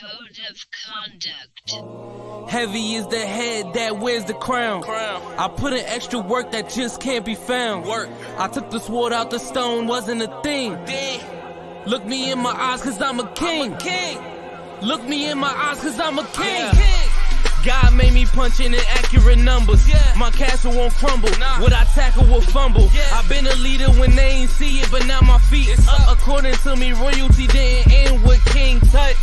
Code of conduct. Heavy is the head that wears the crown. I put in extra work that just can't be found. I took the sword out the stone, wasn't a thing. Look me in my eyes cause I'm a king. Look me in my eyes cause I'm a king. God made me punch in accurate numbers. My castle won't crumble. What I tackle will fumble. I've been a leader when they ain't see it, but now my feet is up. According to me, royalty didn't end with King Tut.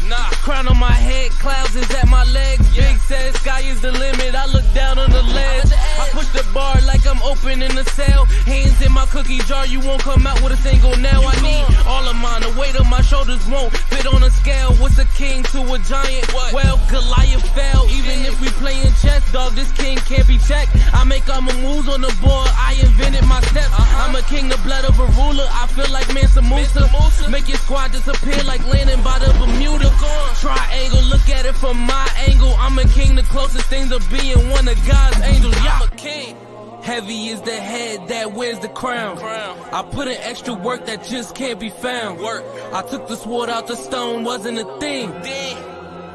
Crown on my head, clouds is at my legs. Big says sky is the limit. I look down on the ledge. I push the bar like I'm opening a cell. Hands in my cookie jar, you won't come out with a single nail. I need all of mine. The weight of my shoulders won't fit on a scale. What's a king to a giant? Well, Goliath fell. Even if we playin' chess, dog, this king can't be checked. I make all my moves on the board, I invented my steps. I'm a king, the blood of a ruler. I feel like Mansa Musa. Make your squad disappear like landing by the Bermuda. Triangle, look at it from my angle. I'm a king, the closest thing to being one of God's angels. I'm a king. Heavy is the head that wears the crown. I put in extra work that just can't be found. I took the sword out the stone, wasn't a thing.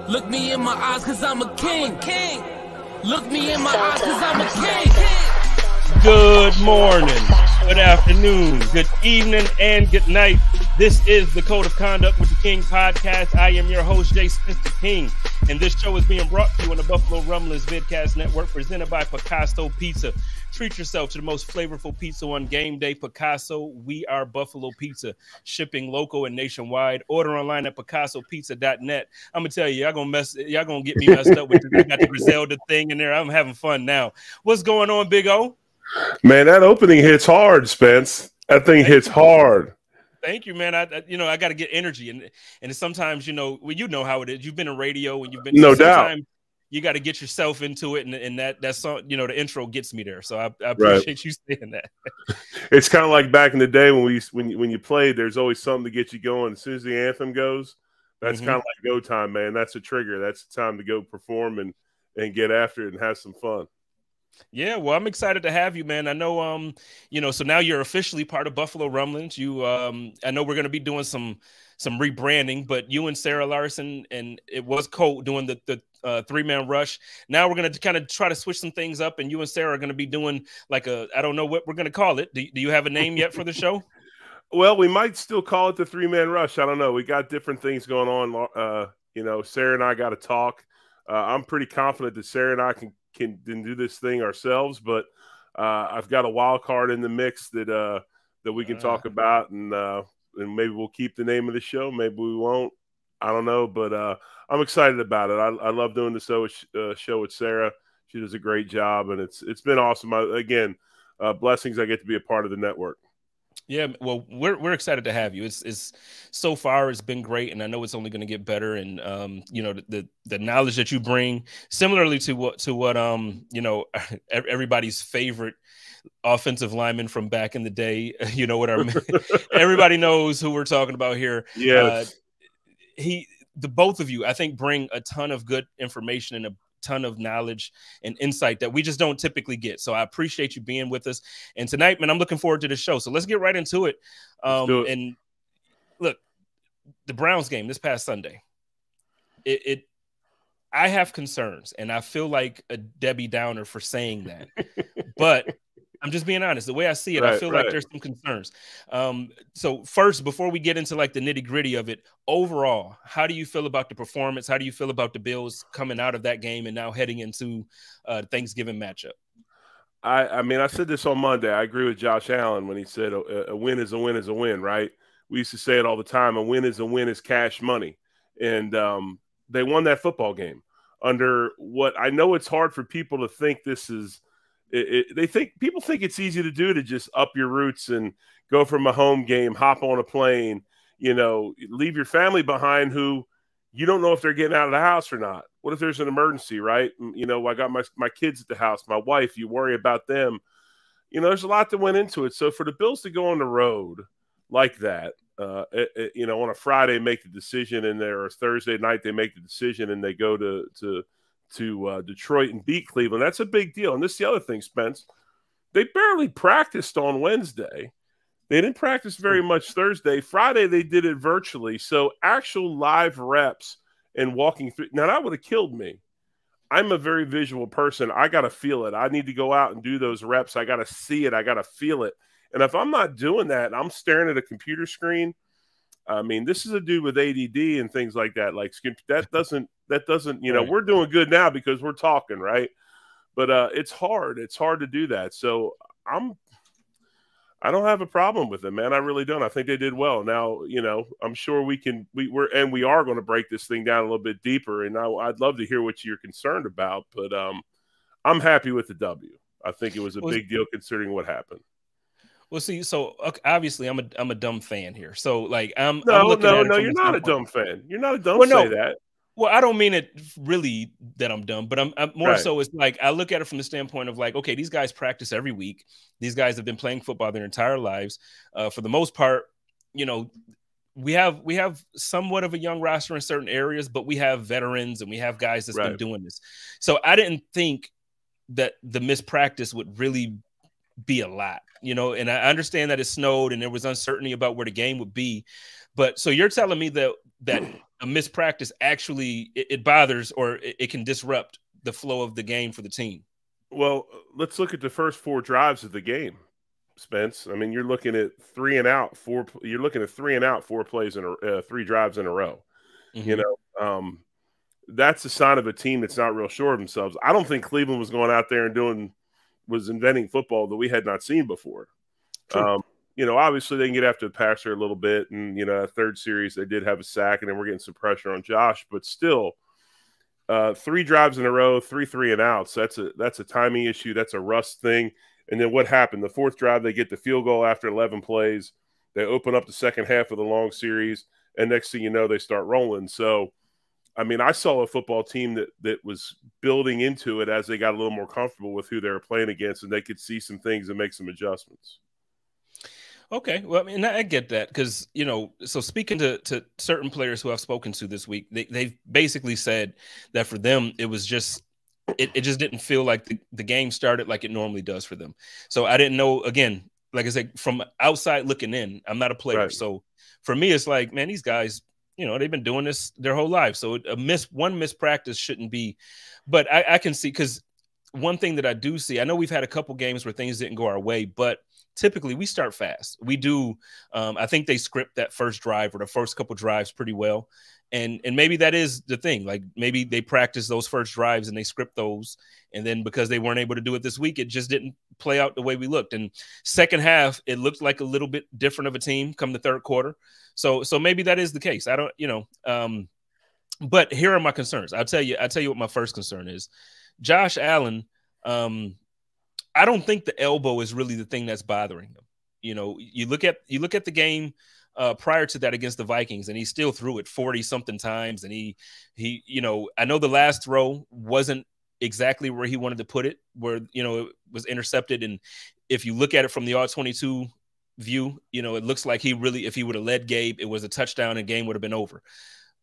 Look me in my eyes cause I'm a king. Look me in my eyes cause I'm a king. Good morning, good afternoon, good evening, and good night. This is the Code of Conduct with the King podcast. I am your host, Jay Spencer King, and this show is being brought to you on the Buffalo Rumblings Vidcast Network, presented by Picasso Pizza. Treat yourself to the most flavorful pizza on game day. Picasso, we are Buffalo Pizza, shipping local and nationwide. Order online at PicassoPizza.net. I'm gonna tell you, y'all gonna get me messed up with this. I got the Griselda thing in there. I'm having fun now. What's going on, Big O? Man, that opening hits hard, Spence. That thing hits hard. Thank you, man. I got to get energy, and sometimes, well, you know how it is. You've been in radio, and you've been no doubt. You got to get yourself into it, and that song, the intro gets me there. So I appreciate you saying that. It's kind of like back in the day when you played. There's always something to get you going. As soon as the anthem goes, that's kind of like go time, man. That's a trigger. That's the time to go perform and get after it and have some fun. Yeah, well, I'm excited to have you, man. I know, so now you're officially part of Buffalo Rumblings. I know we're going to be doing some rebranding, but you and Sarah Larson, and it was Colt doing the three-man rush. Now we're going to kind of try to switch some things up, and you and Sarah are going to be doing like I don't know what we're going to call it. Do you have a name yet for the show? Well, we might still call it the three-man rush. I don't know. We got different things going on. Sarah and I got to talk. I'm pretty confident that Sarah and I can do this thing ourselves, but I've got a wild card in the mix that we can talk about, and maybe we'll keep the name of the show, maybe we won't. I don't know, but I'm excited about it. I love doing the show with Sarah. She does a great job, and it's been awesome. Blessings I get to be a part of the network. Yeah, well, we're excited to have you. It's so far it's been great, and I know it's only going to get better. And the knowledge that you bring, similarly to what everybody's favorite offensive lineman from back in the day. You know what I mean? Everybody knows who we're talking about here. Yes, the both of you, I think, bring a ton of good information and a ton of knowledge and insight that we just don't typically get. So I appreciate you being with us. And tonight, man, I'm looking forward to the show. So let's get right into it. And look, the Browns game this past Sunday, I have concerns, and I feel like a Debbie Downer for saying that, but I'm just being honest. The way I see it, I feel like there's some concerns. So first, before we get into like the nitty gritty of it, overall, how do you feel about the performance? How do you feel about the Bills coming out of that game and now heading into Thanksgiving matchup? I mean, I said this on Monday. I agree with Josh Allen when he said a win is a win is a win, right? We used to say it all the time. A win is cash money. And they won that football game under what I know it's hard for people to think this is. People think it's easy to do, to just up your roots and go from a home game, hop on a plane, leave your family behind who you don't know if they're getting out of the house or not. What if there's an emergency, right? I got my kids at the house, my wife, you worry about them. There's a lot that went into it. So for the Bills to go on the road like that, on a Friday, make the decision, and or Thursday night, they make the decision and they go to Detroit and beat Cleveland. That's a big deal. And this is the other thing, Spence. They barely practiced on Wednesday. They didn't practice very much Thursday. Friday, they did it virtually. So actual live reps and walking through. Now, that would have killed me. I'm a very visual person. I got to feel it. I need to go out and do those reps. I got to see it. I got to feel it. And if I'm not doing that, I'm staring at a computer screen. I mean, this is a dude with ADD and things like that. Like that doesn't, you know, we're doing good now because we're talking, right? But it's hard. It's hard to do that. So I don't have a problem with it, man. I really don't. I think they did well. Now, you know, I'm sure we are going to break this thing down a little bit deeper. And I'd love to hear what you're concerned about, but I'm happy with the W. I think it was a big deal considering what happened. Well, see, so obviously I'm a dumb fan here. So like I'm no, looking at it you're not a dumb fan. You're not a dumb. Well, say that. Well, I don't mean it really that I'm dumb, but I'm more right. so it's like I look at it from the standpoint of like, okay, these guys practice every week. These guys have been playing football their entire lives. For the most part, you know, we have somewhat of a young roster in certain areas, but we have veterans and we have guys that's been doing this. So I didn't think that the missed practice would really be a lot, you know, and I understand that it snowed and there was uncertainty about where the game would be. But so you're telling me that a missed practice actually it bothers or it can disrupt the flow of the game for the team? Well, let's look at the first 4 drives of the game, Spence. I mean, you're looking at 3 and out, 4. You're looking at 3 and out, 4 plays in 3 drives in a row. Mm-hmm. You know, that's a sign of a team that's not real sure of themselves. I don't think Cleveland was going out there and was inventing football that we had not seen before. You know, obviously they can get after the passer a little bit, and you know, that third series they did have a sack, and then we're getting some pressure on Josh. But still, 3 drives in a row, 3 and outs. That's a timing issue. That's a rust thing. And then what happened? The 4th drive, they get the field goal after 11 plays. They open up the second half of the long series, and next thing you know, they start rolling. So, I mean, I saw a football team that was building into it as they got a little more comfortable with who they were playing against, and they could see some things and make some adjustments. Okay. Well, I mean, I get that because, you know, so speaking to certain players who I've spoken to this week, they've basically said that for them, it was just, it just didn't feel like the game started like it normally does for them. So I didn't know, again, like I said, from outside looking in, I'm not a player. Right. So for me, it's like, man, these guys, you know, they've been doing this their whole life. So one missed practice shouldn't be, but I can see, because one thing that I do see, I know we've had a couple games where things didn't go our way, but typically we start fast. We do. I think they script that first drive or the first couple drives pretty well. And maybe that is the thing. Like maybe they practice those first drives and they script those. And then because they weren't able to do it this week, it just didn't play out the way we looked. And second half, it looked like a little bit different of a team come the third quarter. So maybe that is the case. I don't, you know, but here are my concerns. I'll tell you what my first concern is. Josh Allen, I don't think the elbow is really the thing that's bothering him. You know, you look at the game prior to that against the Vikings, and he still threw it 40-something times. And he, you know, I know the last throw wasn't exactly where he wanted to put it, where, you know, it was intercepted. And if you look at it from the all-22 view, you know, it looks like if he would have led Gabe, it was a touchdown and game would have been over.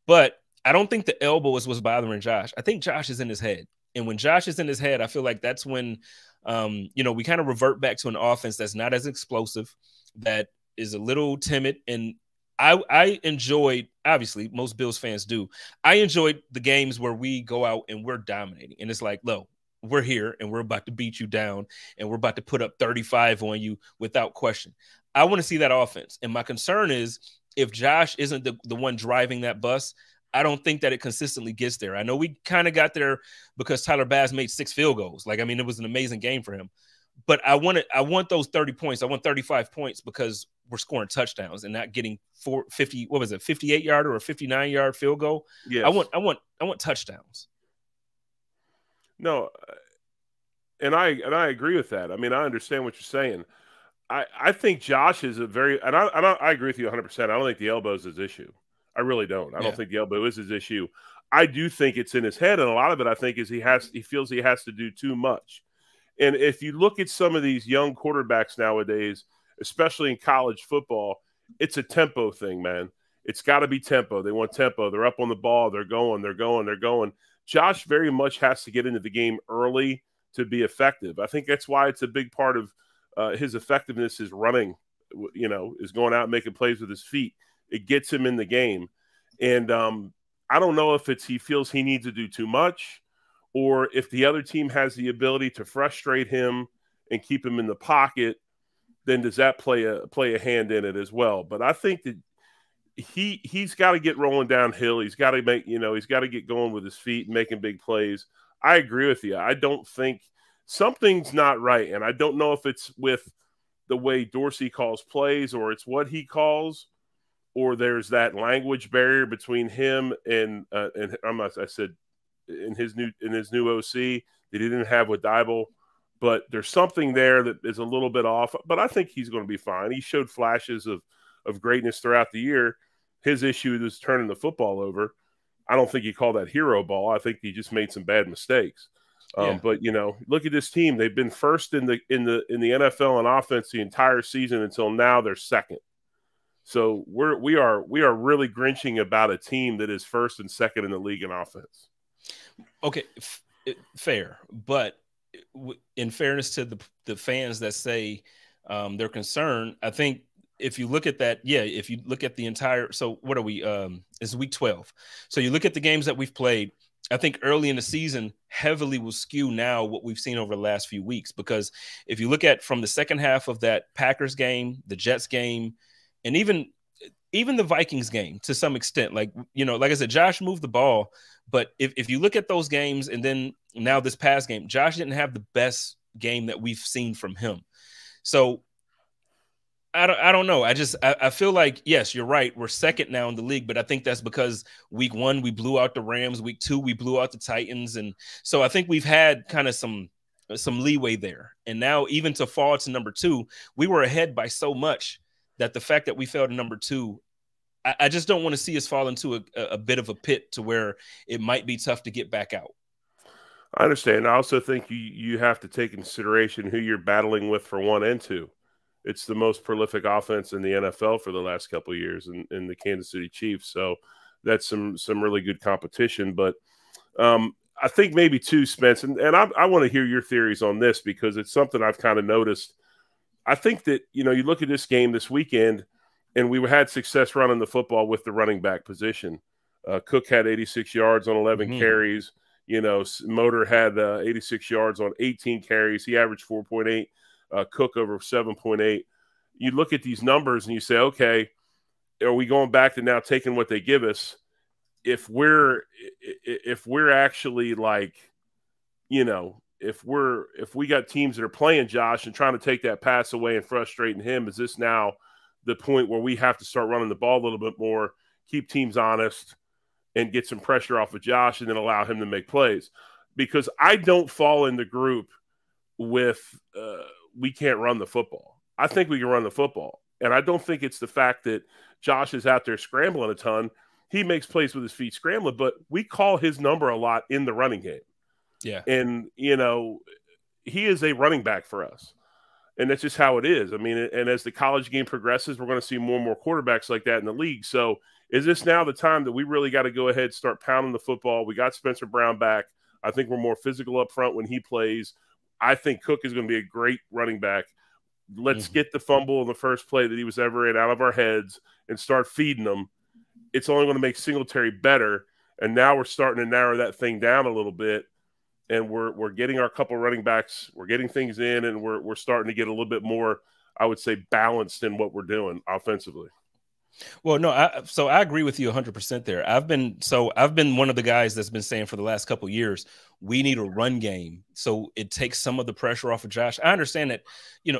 But I don't think the elbow is what's bothering Josh. I think Josh is in his head. And when Josh is in his head, I feel like that's when, you know, we kind of revert back to an offense that's not as explosive, that is a little timid. And I enjoyed, obviously, most Bills fans do. I enjoyed the games where we go out and we're dominating. And it's like, look, we're here and we're about to beat you down and we're about to put up 35 on you without question. I want to see that offense. And my concern is if Josh isn't the one driving that bus, I don't think that it consistently gets there. I know we kind of got there because Tyler Bass made 6 field goals. Like, I mean, it was an amazing game for him. But I want those 30 points. I want 35 points because we're scoring touchdowns and not getting 58-yard or a 59-yard field goal. Yes. I want touchdowns. No, and I agree with that. I mean, I understand what you're saying. I think Josh is a very, and I agree with you 100%. I don't think the elbow is his issue. I really don't. I don't think the elbow is his issue. I do think it's in his head, and a lot of it, I think, is he feels he has to do too much. And if you look at some of these young quarterbacks nowadays, especially in college football, it's a tempo thing, man. It's got to be tempo. They want tempo. They're up on the ball. They're going. Josh very much has to get into the game early to be effective. I think that's why it's a big part of his effectiveness is running, you know, is going out and making plays with his feet. It gets him in the game. And I don't know if it's he feels he needs to do too much, or if the other team has the ability to frustrate him and keep him in the pocket, then does that play a hand in it as well? But I think that he's got to get rolling downhill. He's got to he's got to get going with his feet and making big plays. I agree with you. I don't think something's not right, and I don't know if it's with the way Dorsey calls plays, or it's what he calls, or there's that language barrier between him and I said in his new OC that he didn't have with Dybul. But there's something there that is a little bit off. But I think he's going to be fine. He showed flashes of greatness throughout the year. His issue is turning the football over. I don't think he called that hero ball. I think he just made some bad mistakes. But look at this team. They've been first in the NFL in offense the entire season until now. They're second. So we are really grinching about a team that is first and second in the league in offense. Okay, fair, but in fairness to the fans that say they're concerned, I think if you look at that, if you look at the entire, so what are we? It's week 12. So you look at the games that we've played. I think early in the season heavily will skew now what we've seen over the last few weeks, because if you look at from the second half of that Packers game, the Jets game, and even the Vikings game to some extent, like I said, Josh moved the ball. But if you look at those games and then now this past game, Josh didn't have the best game that we've seen from him. So I don't know. I feel like, yes, you're right. We're second now in the league, but I think that's because week 1, we blew out the Rams. Week 2, we blew out the Titans. And so I think we've had kind of some leeway there. And now even to fall to number 2, we were ahead by so much that the fact that we fell to number 2, I just don't want to see us fall into a bit of a pit to where it might be tough to get back out. I understand. I also think you have to take into consideration who you're battling with for 1 and 2. It's the most prolific offense in the NFL for the last couple of years in the Kansas City Chiefs. So that's some really good competition. But I think maybe too, Spence, and I want to hear your theories on this because it's something I've kind of noticed. I think that, you look at this game this weekend, and we had success running the football with the running back position. Cook had 86 yards on 11 carries. Motor had 86 yards on 18 carries. He averaged 4.8. Cook over 7.8. You look at these numbers and you say, okay, are we going back to now taking what they give us? If we're actually like, if we got teams that are playing Josh and trying to take that pass away and frustrating him, is this now the point where we have to start running the ball a little bit more, keep teams honest, and get some pressure off of Josh and then allow him to make plays? Because I don't fall in the group with we can't run the football. I think we can run the football. And I don't think it's the fact that Josh is out there scrambling a ton. He makes plays with his feet scrambling, but we call his number a lot in the running game. Yeah. And, he is a running back for us. And that's just how it is. I mean, and as the college game progresses, we're going to see more and more quarterbacks like that in the league. So is this now the time that we really got to go ahead and start pounding the football? We got Spencer Brown back. I think we're more physical up front when he plays. I think Cook is going to be a great running back. Let's get the fumble in the first play that he was ever in out of our heads and start feeding them. It's only going to make Singletary better. And now we're starting to narrow that thing down a little bit. And we're getting our couple running backs. We're getting things in, and we're starting to get a little bit more, I would say, balanced in what we're doing offensively. Well, no, I agree with you 100% there. I've been one of the guys that's been saying for the last couple of years, we need a run game. So it takes some of the pressure off of Josh. I understand that,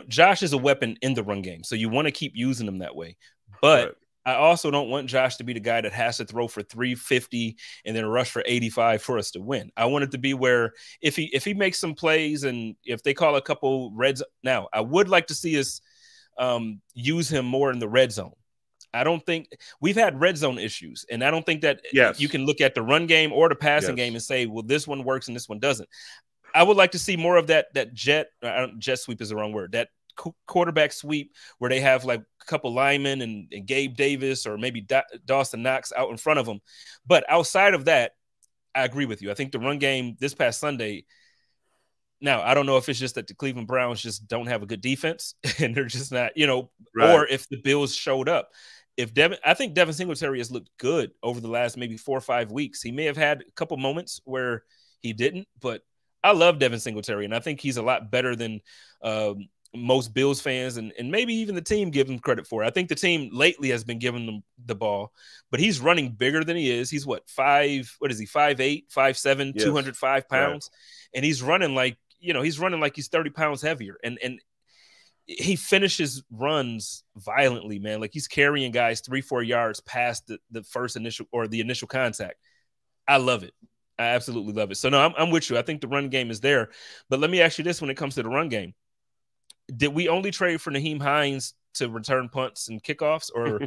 Josh is a weapon in the run game. So you want to keep using him that way. But right. I also don't want Josh to be the guy that has to throw for 350 and then rush for 85 for us to win. I want it to be where if he makes some plays and if they call a couple reds. Now, I would like to see us use him more in the red zone. I don't think we've had red zone issues, and I don't think that you can look at the run game or the passing game and say, well, this one works and this one doesn't. I would like to see more of that jet sweep is the wrong word, that quarterback sweep where they have like a couple linemen and Gabe Davis or maybe Dawson Knox out in front of them. But outside of that, I agree with you. I think the run game this past Sunday, now, I don't know if it's just that the Cleveland Browns just don't have a good defense and they're just not, right. Or if the Bills showed up. I think Devin Singletary has looked good over the last maybe 4 or 5 weeks. He may have had a couple moments where he didn't, but I love Devin Singletary, and I think he's a lot better than most Bills fans and maybe even the team give him credit for. I think the team lately has been giving him the ball, but he's running bigger than he is. He's 5'8", 5'7", yes. 205 pounds. Right. And he's running like he's 30 pounds heavier. And he finishes runs violently, man. Like he's carrying guys 3-4 yards past the initial contact. I love it. I absolutely love it. So no, I'm with you. I think the run game is there, but let me ask you this: when it comes to the run game, did we only trade for Nyheim Hines to return punts and kickoffs, or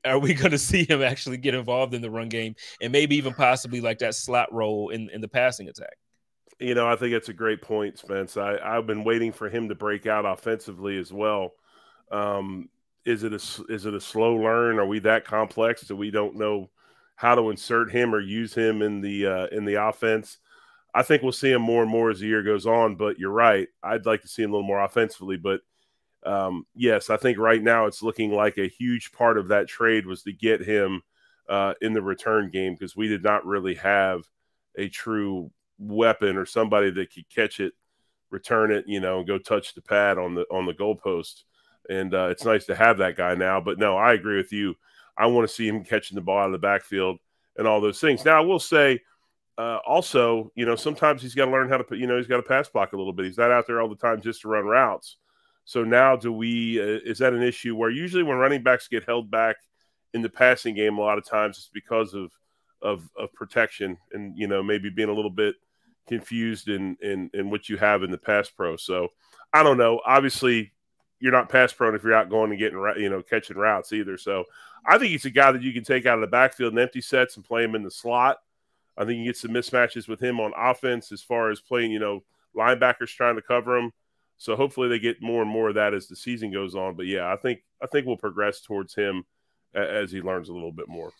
are we going to see him actually get involved in the run game and maybe even possibly like that slot role in the passing attack? You know, I think that's a great point, Spence. I've been waiting for him to break out offensively as well. Is it a slow learn? Are we that complex that we don't know how to insert him or use him in the offense? I think we'll see him more and more as the year goes on, but you're right. I'd like to see him a little more offensively, but yes, I think right now it's looking like a huge part of that trade was to get him in the return game, because we did not really have a true weapon or somebody that could catch it, return it, go touch the pad on the goalpost. And it's nice to have that guy now. But no, I agree with you. I want to see him catching the ball out of the backfield and all those things. Now, I will say, also, sometimes he's got to learn how to put, he's got to pass block a little bit. He's not out there all the time just to run routes. So now is that an issue where usually when running backs get held back in the passing game, a lot of times it's because of protection and, maybe being a little bit confused in what you have in the pass pro. So I don't know. Obviously, you're not pass prone if you're out going and getting, catching routes either. So I think he's a guy that you can take out of the backfield in empty sets and play him in the slot. I think you get some mismatches with him on offense as far as playing, linebackers trying to cover him. So hopefully they get more and more of that as the season goes on. But yeah, I think we'll progress towards him as he learns a little bit more.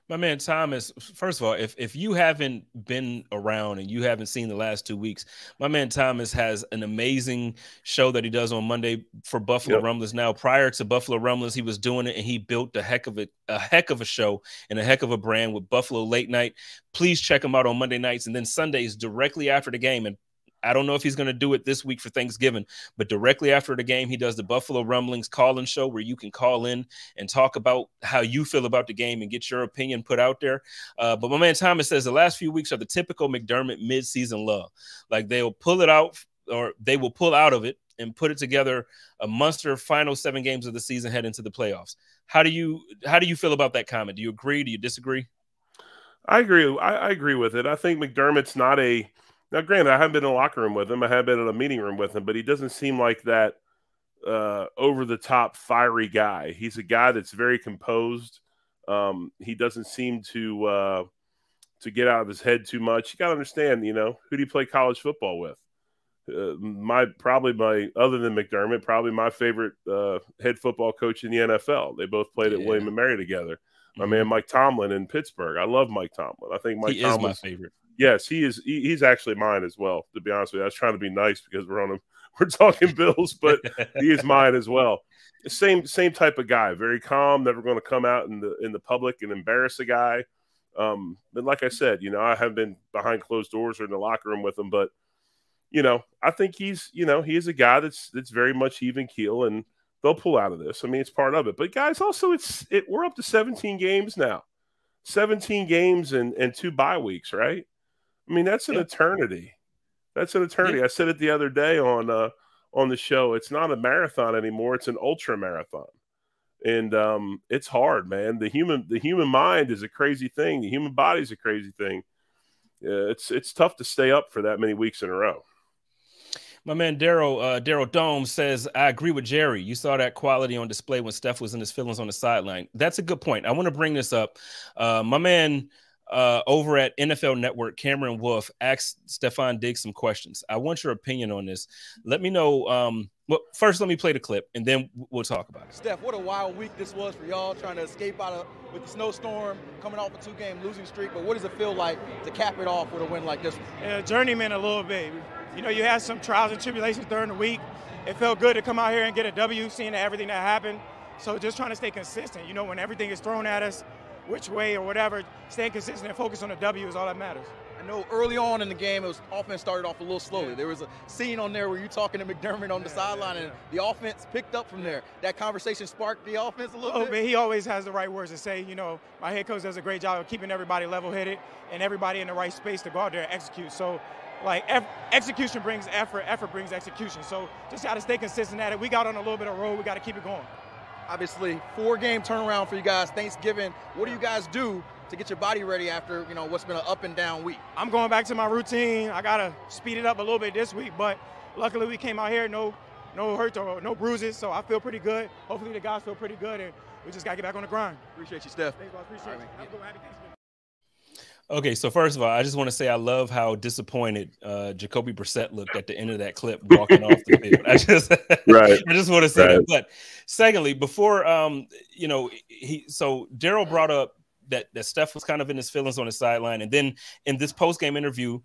My man Thomas, first of all, if you haven't been around and you haven't seen the last 2 weeks, my man Thomas has an amazing show that he does on Monday for Buffalo Rumblers. Now, prior to Buffalo Rumblers, he was doing it and he built a heck of a show and a heck of a brand with Buffalo Late Night. Please check him out on Monday nights and then Sundays directly after the game. And I don't know if he's going to do it this week for Thanksgiving, but directly after the game, he does the Buffalo Rumblings call-in show where you can call in and talk about how you feel about the game and get your opinion put out there. But my man Thomas says the last few weeks are the typical McDermott midseason lull. Like they will pull it out, or they will pull out of it and put it together a monster final 7 games of the season head into the playoffs. How do you feel about that comment? Do you agree? Do you disagree? I agree. I agree with it. I think McDermott's not a – now, granted, I haven't been in a locker room with him. I have been in a meeting room with him, but he doesn't seem like that over-the-top fiery guy. He's a guy that's very composed. He doesn't seem to get out of his head too much. You got to understand, who do you play college football with? Other than McDermott, probably my favorite head football coach in the NFL. They both played at William & Mary together. My man Mike Tomlin in Pittsburgh. I love Mike Tomlin. I think Mike Tomlin is my favorite. Yes, he is. He's actually mine as well, to be honest with you. I was trying to be nice because we're talking Bills, but he is mine as well. Same type of guy, very calm, never going to come out in the public and embarrass a guy. But like I said, I haven't been behind closed doors or in the locker room with him, but I think he is a guy that's very much even keel, and they'll pull out of this. I mean, it's part of it. But guys, also we're up to 17 games now, 17 games and 2 bye weeks, right? I mean, that's an eternity. That's an eternity. I said it the other day on the show. It's not a marathon anymore. It's an ultra marathon. And it's hard, man. The human mind is a crazy thing. The human body is a crazy thing. It's tough to stay up for that many weeks in a row. My man Daryl Dome says, I agree with Jerry. You saw that quality on display when Steph was in his feelings on the sideline. That's a good point. I want to bring this up. My man over at NFL Network, Cameron Wolf, asked Stefon Diggs some questions. I want your opinion on this. Let me know. Well, first, let me play the clip, and then we'll talk about it. Steph, what a wild week this was for y'all, trying to escape with the snowstorm, coming off a 2-game losing streak. But what does it feel like to cap it off with a win like this one? Yeah, journeyman a little bit. You had some trials and tribulations during the week. It felt good to come out here and get a W, seeing everything that happened. So just trying to stay consistent. You know, when everything is thrown at us, which way or whatever, staying consistent and focus on the W is all that matters. I know early on in the game, offense started off a little slowly. There was a scene on there where you talking to McDermott on the sideline, and the offense picked up from there. That conversation sparked the offense a little bit. But he always has the right words to say. You know, my head coach does a great job of keeping everybody level-headed and everybody in the right space to go out there and execute. So, like, execution brings effort, effort brings execution. So just got to stay consistent at it. We got on a little bit of road. We got to keep it going. Obviously, 4-game turnaround for you guys. Thanksgiving. What do you guys do to get your body ready after, you know, what's been an up and down week? I'm going back to my routine. I got to speed it up a little bit this week, but luckily we came out here, no hurts or no bruises, so I feel pretty good. Hopefully the guys feel pretty good, and we just got to get back on the grind. Appreciate you, Steph. Thanks, boss. Appreciate you. Have a good one. Happy Thanksgiving. Okay, so first of all, I just want to say I love how disappointed Jacoby Brissett looked at the end of that clip walking off the field. I just want to say that. But secondly, before you know, so Daryl brought up that Steph was kind of in his feelings on the sideline, and then in this post-game interview,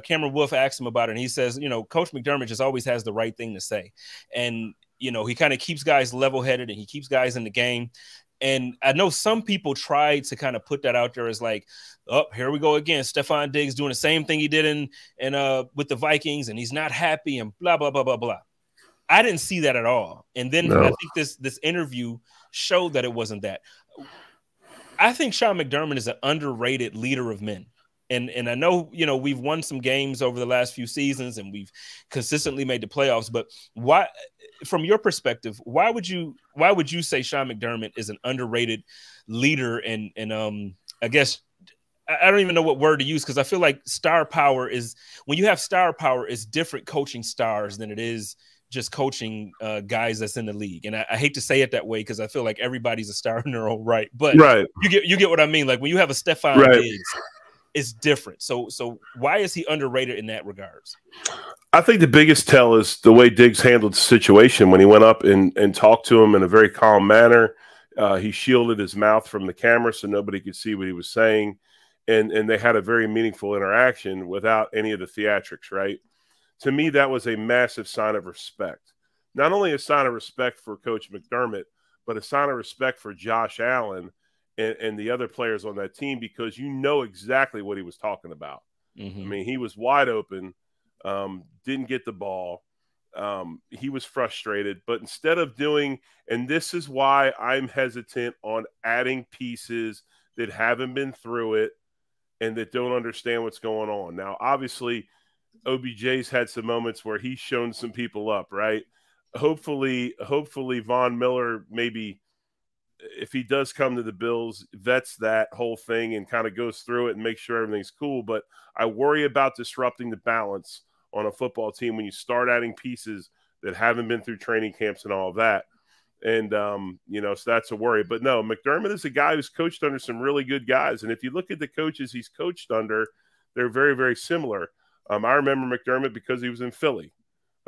Cameron Wolf asked him about it, and he says, you know, Coach McDermott just always has the right thing to say, and you know, he kind of keeps guys level-headed and he keeps guys in the game. And I know some people tried to kind of put that out there as like, oh, here we go again. Stephon Diggs doing the same thing he did in with the Vikings, and he's not happy and blah, blah, blah, blah, blah. I didn't see that at all. And then I think this interview showed that it wasn't that. I think Sean McDermott is an underrated leader of men. And I know, you know, we've won some games over the last few seasons and we've consistently made the playoffs, but why, from your perspective, why would you say Sean McDermott is an underrated leader? And I guess I don't even know what word to use, because I feel like star power is, when you have star power, is different coaching stars than it is just coaching guys that's in the league. And I hate to say it that way because I feel like everybody's a star in their own right. But you get what I mean. Like when you have a Stephon Diggs, it's different. So why is he underrated in that regards? I think the biggest tell is the way Diggs handled the situation when he went up and talked to him in a very calm manner. He shielded his mouth from the camera so nobody could see what he was saying. And they had a very meaningful interaction without any of the theatrics, right? To me, that was a massive sign of respect. Not only a sign of respect for Coach McDermott, but a sign of respect for Josh Allen and the other players on that team, because you know exactly what he was talking about. I mean, he was wide open, didn't get the ball. He was frustrated, but instead of doing, and this is why I'm hesitant on adding pieces that haven't been through it and that don't understand what's going on. Now, obviously, OBJ's had some moments where he's shown some people up, right? Hopefully Von Miller, maybe if he does come to the Bills, vets that whole thing and kind of goes through it and makes sure everything's cool. But I worry about disrupting the balance on a football team when you start adding pieces that haven't been through training camps and all of that. And, you know, so that's a worry. But no, McDermott is a guy who's coached under some really good guys. And if you look at the coaches he's coached under, they're very, very similar. I remember McDermott because he was in Philly.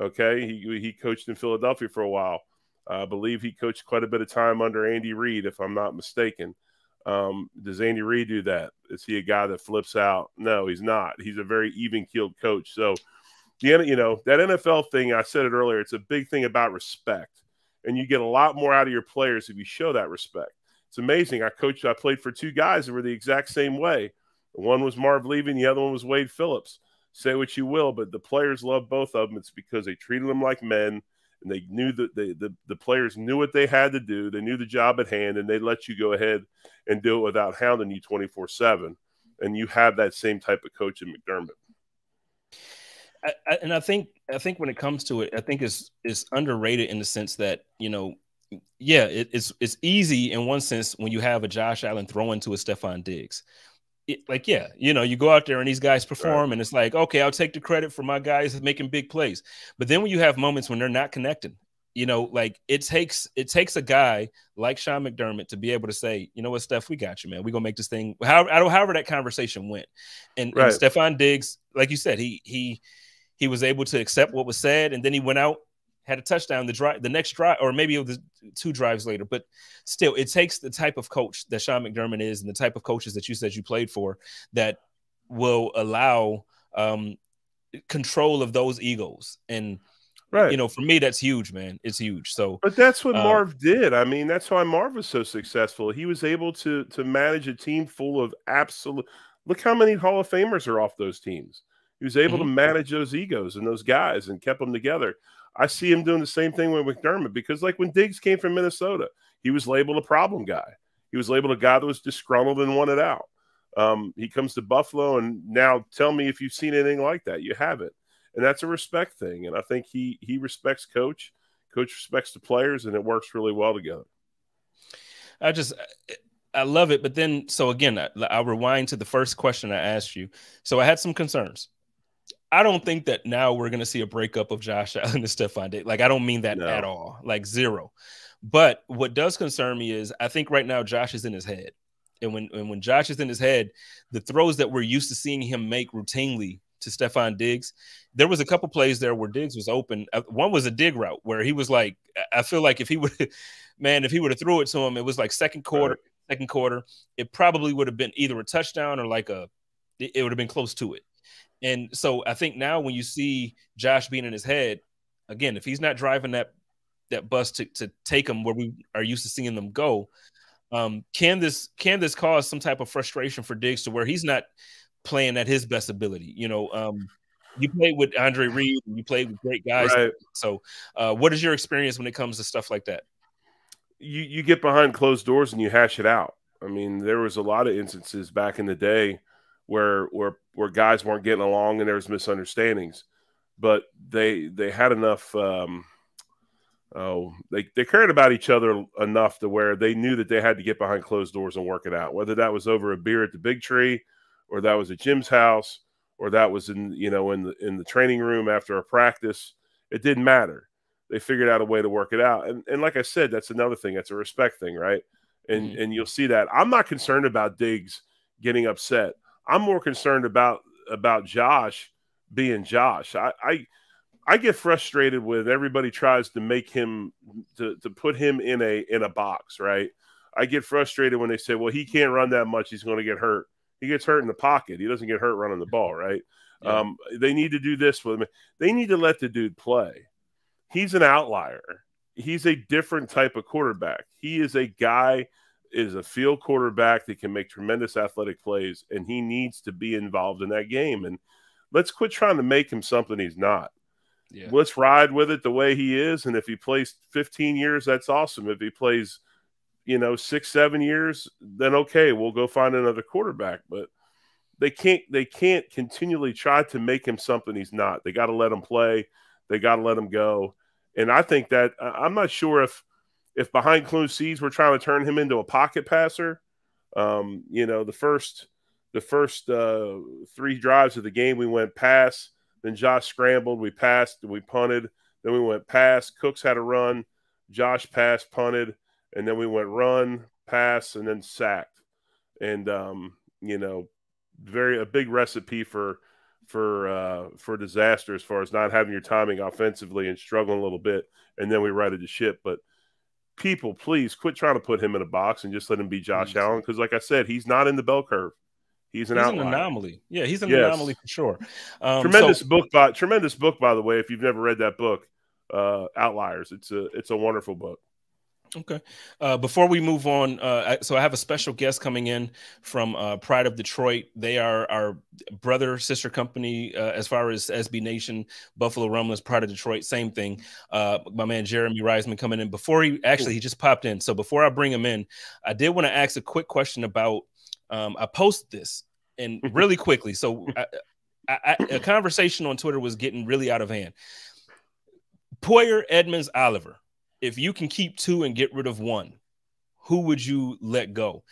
Okay. He coached in Philadelphia for a while. I believe he coached quite a bit of time under Andy Reid, if I'm not mistaken. Does Andy Reid do that? Is he a guy that flips out? No, he's not. He's a very even-keeled coach. So, you know, that NFL thing, I said it earlier, it's a big thing about respect. And you get a lot more out of your players if you show that respect. It's amazing. I played for two guys that were the exact same way. One was Marv Levy and the other one was Wade Phillips. Say what you will, but the players love both of them. It's because they treated them like men, and they knew that the players knew what they had to do. They knew the job at hand, and they let you go ahead and do it without hounding you 24/7. And you have that same type of coach in McDermott. I think when it comes to it, I think it's underrated in the sense that, you know, yeah, it's easy in one sense when you have a Josh Allen throwing to a Stephon Diggs. Yeah, you know, you go out there and these guys perform, and it's like, okay, I'll take the credit for my guys making big plays. But then when you have moments when they're not connecting, you know, like it takes a guy like Sean McDermott to be able to say, you know what, Steph, we got you, man. We're gonna make this thing. However that conversation went, and Stephon Diggs, like you said, he was able to accept what was said, and then he went out, had a touchdown the next drive, or maybe it was 2 drives later. But still, it takes the type of coach that Sean McDermott is and the type of coaches that you said you played for that will allow control of those egos. And Right. You know, for me, that's huge, man. It's huge. So, but that's what Marv did. I mean, that's why Marv was so successful. He was able to manage a team full of absolute. Look how many Hall of Famers are off those teams. He was able to manage those egos and those guys and kept them together. I see him doing the same thing with McDermott because, like, when Diggs came from Minnesota, he was labeled a problem guy. He was labeled a guy that was disgruntled and wanted out. He comes to Buffalo, and now tell me if you've seen anything like that. You haven't. And that's a respect thing. And I think he respects Coach. Coach respects the players, and it works really well together. I love it. But then, so again, I'll rewind to the first question I asked you. So I had some concerns. I don't think that now we're going to see a breakup of Josh Allen and Stefon Diggs. Like, I don't mean that at all, like zero. But what does concern me is I think right now Josh is in his head. And when Josh is in his head, the throws that we're used to seeing him make routinely to Stefon Diggs, there was a couple plays there where Diggs was open. One was a dig route where he was like, I feel like if he would have threw it to him, it was like second quarter, it probably would have been either a touchdown or like it would have been close to it. And so I think now when you see Josh being in his head, again, if he's not driving that bus to take him where we are used to seeing them go, can this cause some type of frustration for Diggs to where he's not playing at his best ability? You know, you played with Andre Reed, you played with great guys. Right. So what is your experience when it comes to stuff like that? You get behind closed doors and you hash it out. I mean, there was a lot of instances back in the day where guys weren't getting along and there was misunderstandings, but they had enough. They cared about each other enough to where they knew that they had to get behind closed doors and work it out. Whether that was over a beer at the Big Tree, or that was at Jim's house, or that was in the training room after a practice, it didn't matter. They figured out a way to work it out. And like I said, that's another thing. That's a respect thing, right? And you'll see that. I'm not concerned about Diggs getting upset. I'm more concerned about Josh being Josh. I get frustrated when everybody tries to make him to put him in a box, right? I get frustrated when they say, well, he can't run that much, he's going to get hurt. He gets hurt in the pocket. He doesn't get hurt running the ball, right? Yeah. They need to do this with him. They need to let the dude play. He's an outlier. He's a different type of quarterback. He is a guy, is a field quarterback that can make tremendous athletic plays, and he needs to be involved in that game. And let's quit trying to make him something he's not. Yeah. Let's ride with it the way he is. And if he plays 15 years, that's awesome. If he plays, 6-7 years, then okay, we'll go find another quarterback. But they can't continually try to make him something he's not. They got to let him play. They got to let him go. And I think that I'm not sure if behind closed seats we're trying to turn him into a pocket passer. The first 3 drives of the game we went pass. Then Josh scrambled, we passed, we punted, then we went pass. Cooks had a run, Josh passed, punted, and then we went run, pass, and then sacked. And a big recipe for disaster as far as not having your timing offensively and struggling a little bit, and then we righted the ship. But people, please quit trying to put him in a box and just let him be Josh Allen, because like I said, he's not in the bell curve. He's an anomaly. Yeah, he's an anomaly for sure. Tremendous book, by the way. If you've never read that book, Outliers, it's a wonderful book. Okay. Before we move on, so I have a special guest coming in from Pride of Detroit. They are our brother sister company as far as SB Nation, Buffalo Rumblings, Pride of Detroit, same thing. My man Jeremy Reisman coming in. Before he just popped in. So before I bring him in, I did want to ask a quick question about. I posted this and really quickly. So a conversation on Twitter was getting really out of hand. Poyer, Edmonds, Oliver. If you can keep 2 and get rid of 1, who would you let go?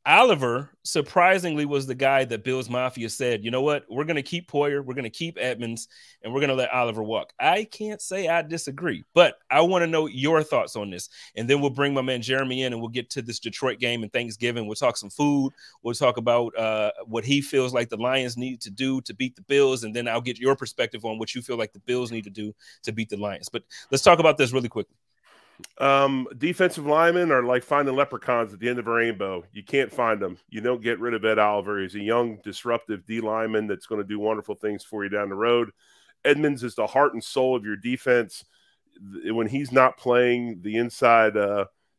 Oliver, surprisingly, was the guy that Bills Mafia said, you know what? We're going to keep Poyer, we're going to keep Edmonds, and we're going to let Oliver walk. I can't say I disagree, but I want to know your thoughts on this. And then we'll bring my man Jeremy in, and we'll get to this Detroit game and Thanksgiving. We'll talk some food. We'll talk about what he feels like the Lions need to do to beat the Bills, and then I'll get your perspective on what you feel like the Bills need to do to beat the Lions. But let's talk about this really quickly. Defensive linemen are like finding leprechauns at the end of a rainbow. You can't find them. You don't get rid of Ed Oliver. He's a young, disruptive D lineman that's going to do wonderful things for you down the road. Edmonds is the heart and soul of your defense. When he's not playing, the inside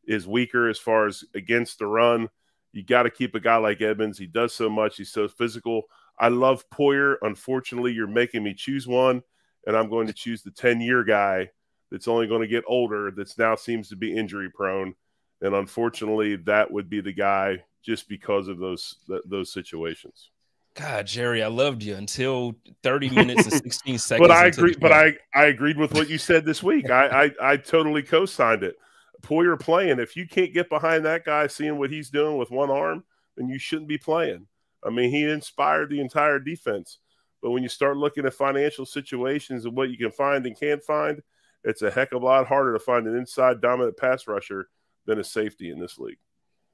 is weaker as far as against the run. You got to keep a guy like Edmonds. He does so much. He's so physical. I love Poyer. Unfortunately, you're making me choose one, and I'm going to choose the 10-year guy that's only going to get older, that's now seems to be injury prone. And unfortunately, that would be the guy just because of those situations. God, Jerry, I loved you until 30 minutes and 16 seconds. But I agree. But I agreed with what you said this week. I totally co-signed it. Poyer playing. If you can't get behind that guy, seeing what he's doing with one arm, then you shouldn't be playing. I mean, he inspired the entire defense. But when you start looking at financial situations and what you can find and can't find, it's a heck of a lot harder to find an inside dominant pass rusher than a safety in this league.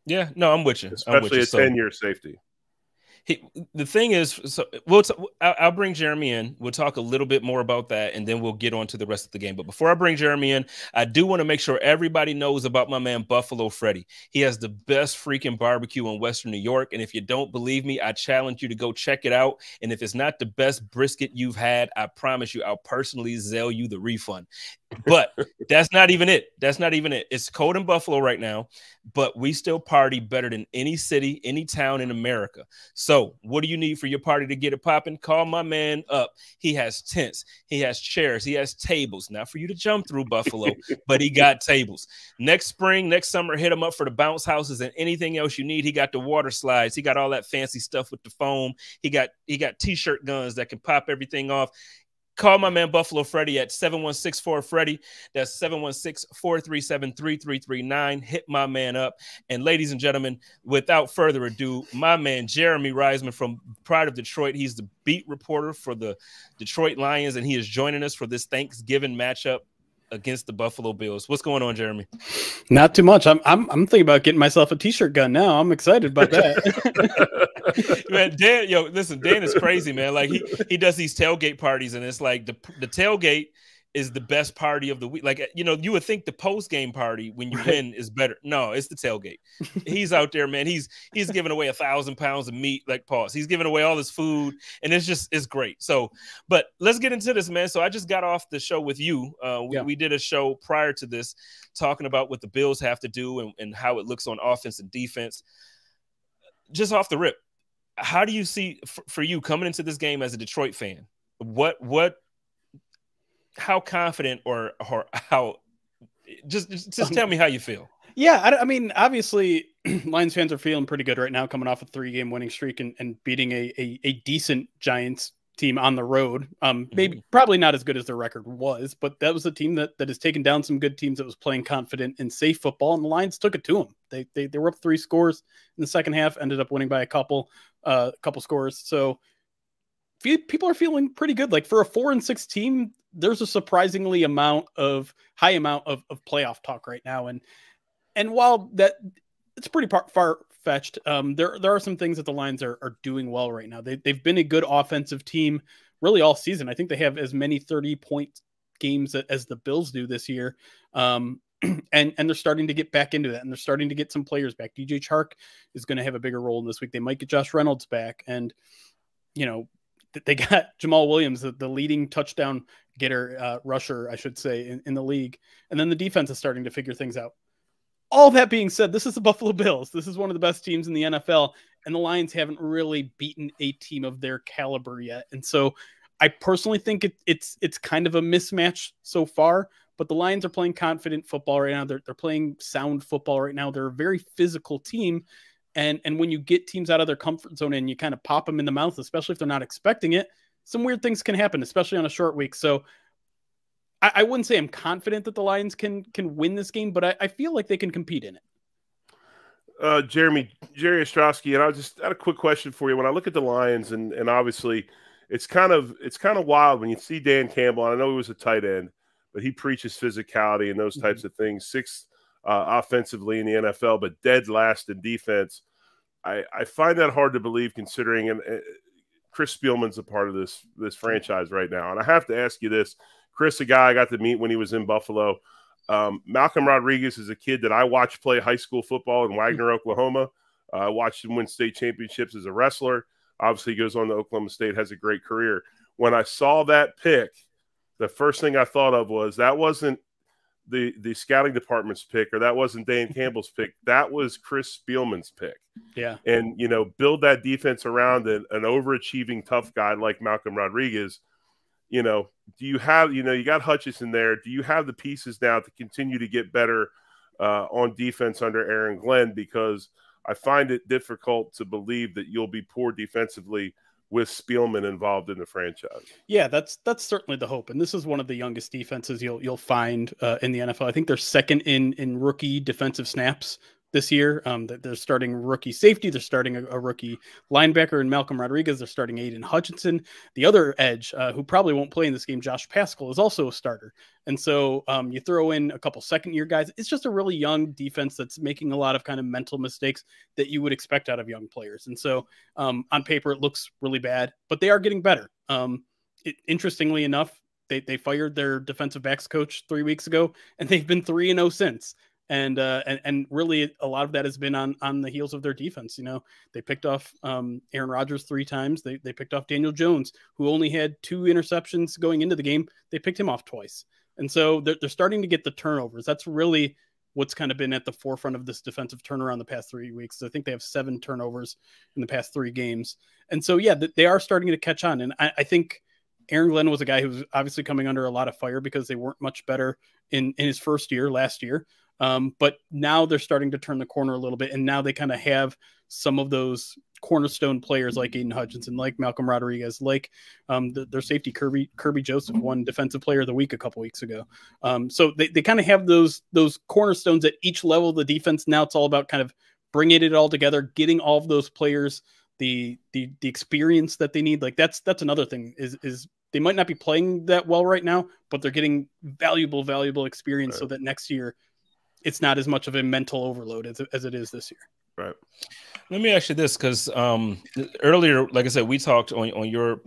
Yeah, no, I'm with you. Especially a 10-year safety. The thing is, so I'll bring Jeremy in. We'll talk a little bit more about that, and then we'll get on to the rest of the game. But before I bring Jeremy in, I do want to make sure everybody knows about my man Buffalo Freddy. He has the best freaking barbecue in Western New York, and if you don't believe me, I challenge you to go check it out. And if it's not the best brisket you've had, I promise you, I'll personally Zelle you the refund. But that's not even it. That's not even it. It's cold in Buffalo right now, but we still party better than any city, any town in America. So what do you need for your party to get it popping? Call my man up. He has tents. He has chairs. He has tables. Not for you to jump through, Buffalo, but he got tables. Next spring, next summer, hit him up for the bounce houses and anything else you need. He got the water slides. He got all that fancy stuff with the foam. He got T-shirt guns that can pop everything off. Call my man Buffalo Freddy at 7164-FREDDY. That's 716-437-3339. Hit my man up. And ladies and gentlemen, without further ado, my man Jeremy Reisman from Pride of Detroit. He's the beat reporter for the Detroit Lions, and he is joining us for this Thanksgiving matchup against the Buffalo Bills. What's going on, Jeremy? Not too much. I'm thinking about getting myself a T-shirt gun now. I'm excited about that. Man, Dan, listen, Dan is crazy, man. Like he does these tailgate parties, and it's like the tailgate is the best party of the week. Like, you would think the post-game party when you win is better. No, it's the tailgate. He's out there, man. He's giving away 1,000 pounds of meat, like pause. He's giving away all this food, and it's great. So, but let's get into this, man. So I just got off the show with you. We did a show prior to this talking about what the Bills have to do and how it looks on offense and defense. Just off the rip, how do you see for you coming into this game as a Detroit fan? How confident or how just tell me how you feel. Yeah, I mean, obviously, Lions fans are feeling pretty good right now, coming off a 3-game winning streak and beating a decent Giants team on the road. Probably not as good as their record was, but that was a team that has taken down some good teams that was playing confident and safe football, and the Lions took it to them. They were up 3 scores in the second half, ended up winning by a couple scores. So people are feeling pretty good. Like for a 4-6 team, there's a surprisingly high amount of playoff talk right now. And while that it's pretty far-fetched, there are some things that the Lions are doing well right now. They've been a good offensive team really all season. I think they have as many 30-point games as the Bills do this year. And they're starting to get back into that, and they're starting to get some players back. DJ Chark is going to have a bigger role in this week. They might get Josh Reynolds back, and they got Jamal Williams, the leading touchdown getter, rusher, I should say, in the league. And then the defense is starting to figure things out. All that being said, this is the Buffalo Bills. This is one of the best teams in the NFL, and the Lions haven't really beaten a team of their caliber yet. And so I personally think it's kind of a mismatch so far, but the Lions are playing confident football right now. They're playing sound football right now. They're a very physical team. And when you get teams out of their comfort zone and you kind of pop them in the mouth, especially if they're not expecting it, some weird things can happen, especially on a short week. So I wouldn't say I'm confident that the Lions can win this game, but I feel like they can compete in it. Jerry Ostrowski, and I had a quick question for you. When I look at the Lions, and obviously it's kind of wild when you see Dan Campbell. And I know he was a tight end, but he preaches physicality and those types of things. 6th offensively in the NFL, but dead last in defense. I find that hard to believe, considering and Chris Spielman's a part of this franchise right now. And I have to ask you this. Chris, a guy I got to meet when he was in Buffalo. Malcolm Rodriguez is a kid that I watched play high school football in Wagner, Oklahoma. I watched him win state championships as a wrestler. Obviously, he goes on to Oklahoma State, has a great career. when I saw that pick, the first thing I thought of was that wasn't the scouting department's pick, or that wasn't Dan Campbell's pick. That was Chris Spielman's pick. Yeah. And, build that defense around an overachieving tough guy like Malcolm Rodriguez. Do you have, you got Hutchinson there. Do you have the pieces now to continue to get better on defense under Aaron Glenn? Because I find it difficult to believe that you'll be poor defensively with Spielman involved in the franchise. Yeah, that's certainly the hope. And this is one of the youngest defenses you'll find in the NFL. I think they're second in rookie defensive snaps this year. They're starting rookie safety. They're starting a rookie linebacker in Malcolm Rodriguez. They're starting Aiden Hutchinson. The other edge, who probably won't play in this game, Josh Paschal, is also a starter. And so you throw in a couple second-year guys. It's just a really young defense that's making a lot of kind of mental mistakes that you would expect out of young players. And so on paper, it looks really bad, but they are getting better. Interestingly enough, they fired their defensive backs coach 3 weeks ago, and they've been 3-0 since. And really a lot of that has been on the heels of their defense. They picked off Aaron Rodgers 3 times. They picked off Daniel Jones, who only had 2 interceptions going into the game. They picked him off twice. And so they're starting to get the turnovers. That's really what's kind of been at the forefront of this defensive turnaround the past 3 weeks. I think they have 7 turnovers in the past 3 games. And so, yeah, they are starting to catch on. And I think Aaron Glenn was a guy who was obviously coming under a lot of fire because they weren't much better in his first year last year. But now they're starting to turn the corner a little bit, and now they kind of have some of those cornerstone players like Aiden Hutchinson, like Malcolm Rodriguez, like their safety Kirby Joseph won Defensive Player of the Week a couple weeks ago. So they kind of have those cornerstones at each level of the defense. Now it's all about kind of bringing it all together, getting all of those players the experience that they need. Like that's another thing is they might not be playing that well right now, but they're getting valuable experience, right, so that next year it's not as much of a mental overload as it is this year. Right. Let me ask you this, because earlier, like I said, we talked on your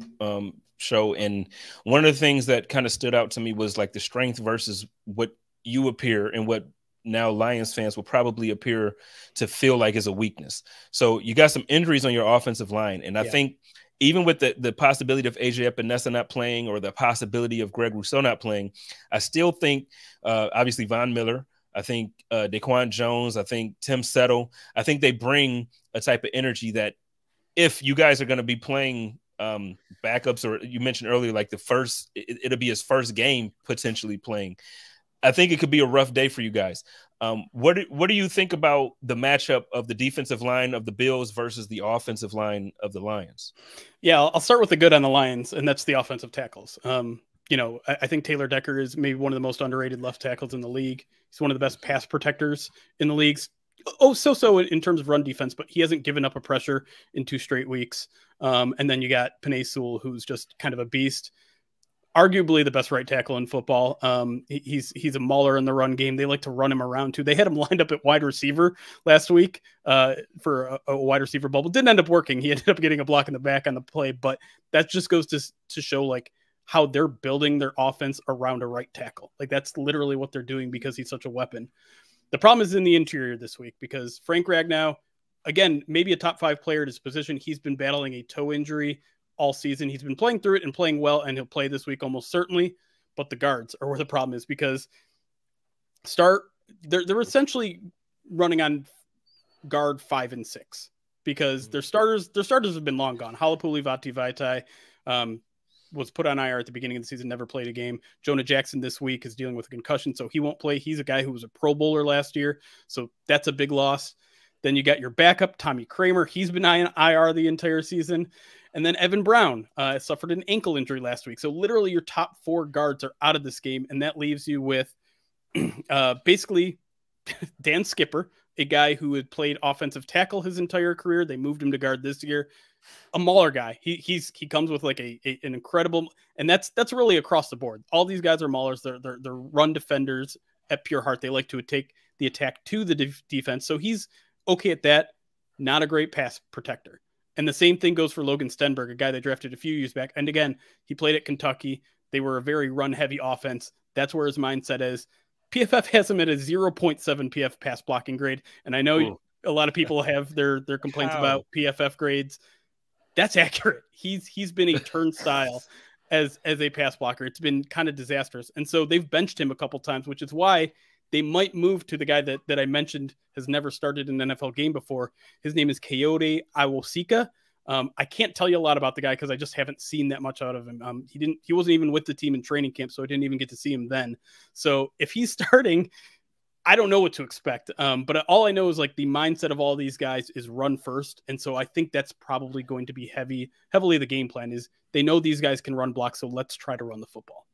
show, and one of the things that kind of stood out to me was like the strength versus what you appear and what now Lions fans will probably appear to feel like is a weakness. So you got some injuries on your offensive line, and I think even with the possibility of AJ Epinesa not playing, or the possibility of Greg Rousseau not playing, I still think obviously Von Miller, I think Daquan Jones, I think Tim Settle, I think they bring a type of energy that if you guys are going to be playing backups, or you mentioned earlier, like it'll be his first game potentially playing, I think it could be a rough day for you guys. What do you think about the matchup of the defensive line of the Bills versus the offensive line of the Lions? Yeah, I'll start with the good on the Lions, and that's the offensive tackles. I think Taylor Decker is maybe one of the most underrated left tackles in the league. He's one of the best pass protectors in the leagues. So in terms of run defense, but he hasn't given up a pressure in 2 straight weeks. And then you got Penei Sewell, who's just kind of a beast. Arguably the best right tackle in football. He's a mauler in the run game. They like to run him around too. They had him lined up at wide receiver last week for a wide receiver bubble. Didn't end up working. He ended up getting a block in the back on the play, but that just goes to show like how they're building their offense around a right tackle. Like that's literally what they're doing because he's such a weapon. The problem is in the interior this week because Frank Ragnow, again, maybe a top 5 player at his position. He's been battling a toe injury all season. He's been playing through it and playing well, and he'll play this week almost certainly. But the guards are where the problem is because they're essentially running on guard 5 and 6 because their starters have been long gone. Halapuli Vaitai was put on IR at the beginning of the season, never played a game. Jonah Jackson this week is dealing with a concussion, so he won't play. He's a guy who was a Pro Bowler last year, so that's a big loss. Then you got your backup, Tommy Kramer. He's been on IR the entire season. And then Evan Brown suffered an ankle injury last week. So literally your top 4 guards are out of this game, and that leaves you with basically Dan Skipper, a guy who had played offensive tackle his entire career. They moved him to guard this year. A mauler guy. He comes with like an incredible, and that's really across the board. All these guys are maulers. They're run defenders at pure heart. They like to take the attack to the defense. So he's okay at that. Not a great pass protector. And the same thing goes for Logan Stenberg, a guy they drafted a few years back. And again, he played at Kentucky. They were a very run-heavy offense. That's where his mindset is. PFF has him at a 0.7 PF pass blocking grade. And I know a lot of people have their complaints about PFF grades. That's accurate. He's been a turnstile as a pass blocker. It's been kind of disastrous. And so they've benched him a couple times, which is why they might move to the guy that I mentioned has never started an NFL game before. His name is Kayode Iwosika. I can't tell you a lot about the guy because I just haven't seen that much out of him. He wasn't even with the team in training camp, so I didn't even get to see him then. So if he's starting, I don't know what to expect. But all I know is like the mindset of all these guys is run first. And so I think that's probably going to be heavily the game plan is they know these guys can run block. So let's try to run the football.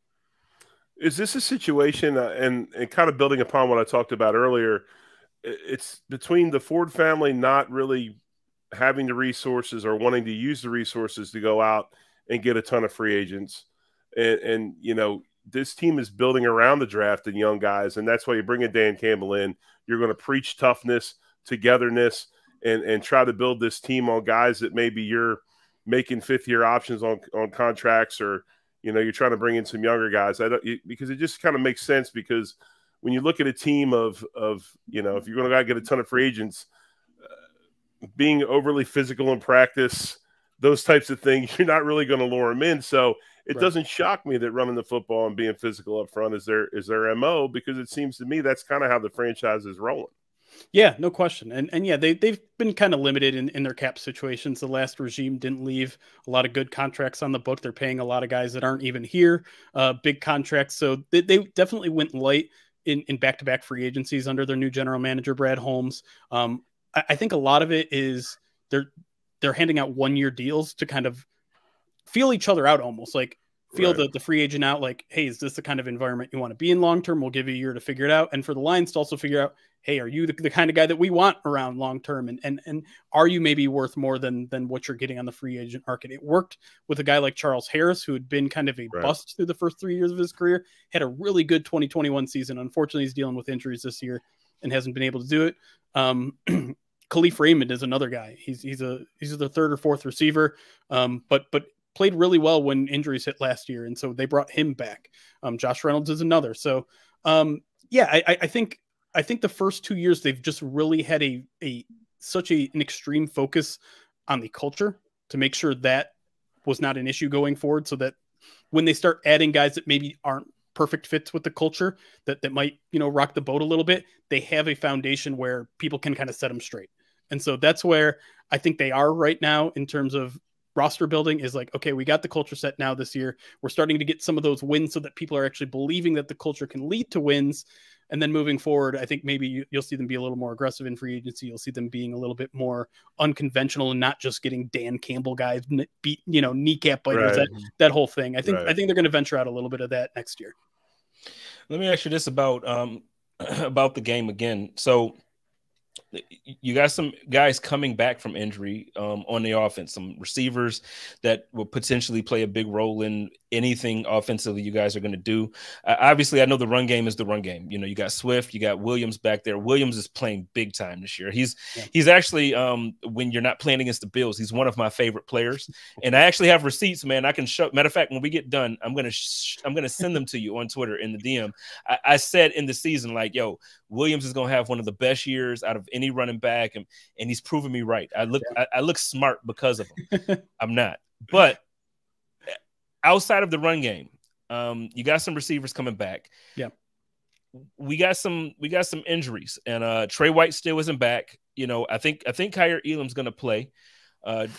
Is this a situation and kind of building upon what I talked about earlier, it's between the Ford family not really having the resources or wanting to use the resources to go out and get a ton of free agents. And you know, this team is building around the draft and young guys, and that's why you bring a Dan Campbell in. You're going to preach toughness, togetherness, and try to build this team on guys that maybe you're making fifth-year options on contracts, or you know, you're trying to bring in some younger guys. Because it just kind of makes sense, because when you look at a team of you know, if you're going to get a ton of free agents, being overly physical in practice, those types of things, you're not really going to lure them in. So it doesn't shock me that running the football and being physical up front is their MO, because it seems to me that's kind of how the franchise is rolling. Yeah, no question. And yeah, they've been kind of limited in their cap situations. The last regime didn't leave a lot of good contracts on the book. They're paying a lot of guys that aren't even here, big contracts. So they definitely went light in back-to-back free agencies under their new general manager, Brad Holmes. I think a lot of it is they're handing out 1-year deals to kind of feel each other out, almost like feel the free agent out, like, hey, is this the kind of environment you want to be in long term? We'll give you a year to figure it out. And for the Lions to also figure out, hey, are you the kind of guy that we want around long term? And are you maybe worth more than what you're getting on the free agent market? It worked with a guy like Charles Harris, who had been kind of a bust through the first 3 years of his career, had a really good 2021 season. Unfortunately, he's dealing with injuries this year and hasn't been able to do it. Khalif Raymond is another guy. He's the third or fourth receiver, but played really well when injuries hit last year, and so they brought him back. Josh Reynolds is another. So I think the first 2 years they've just really had such an extreme focus on the culture to make sure that was not an issue going forward, so that when they start adding guys that maybe aren't perfect fits with the culture that might, you know, rock the boat a little bit, they have a foundation where people can kind of set them straight. And so that's where I think they are right now in terms of roster building, is like, okay, we got the culture set now this year. We're starting to get some of those wins so that people are actually believing that the culture can lead to wins. And then moving forward, I think maybe you'll see them be a little more aggressive in free agency. You'll see them being a little bit more unconventional and not just getting Dan Campbell guys beat, you know, kneecap biters, that whole thing. I think they're going to venture out a little bit of that next year. Let me ask you this about the game again. So you got some guys coming back from injury on the offense, some receivers that will potentially play a big role in anything offensively you guys are going to do. Obviously, I know the run game is the run game. You know, you got Swift, you got Williams back there. Williams is playing big time this year. He's actually, when you're not playing against the Bills, he's one of my favorite players. And I actually have receipts, man. I can show. Matter of fact, when we get done, I'm gonna send them to you on Twitter in the DM. I said in the season, like, yo, Williams is gonna have one of the best years out of any running back, and he's proven me right. I look smart because of him. I'm not, but outside of the run game, you got some receivers coming back. Yeah, we got some injuries, and Trey White still isn't back. You know, I think Kyer Elam's going to play.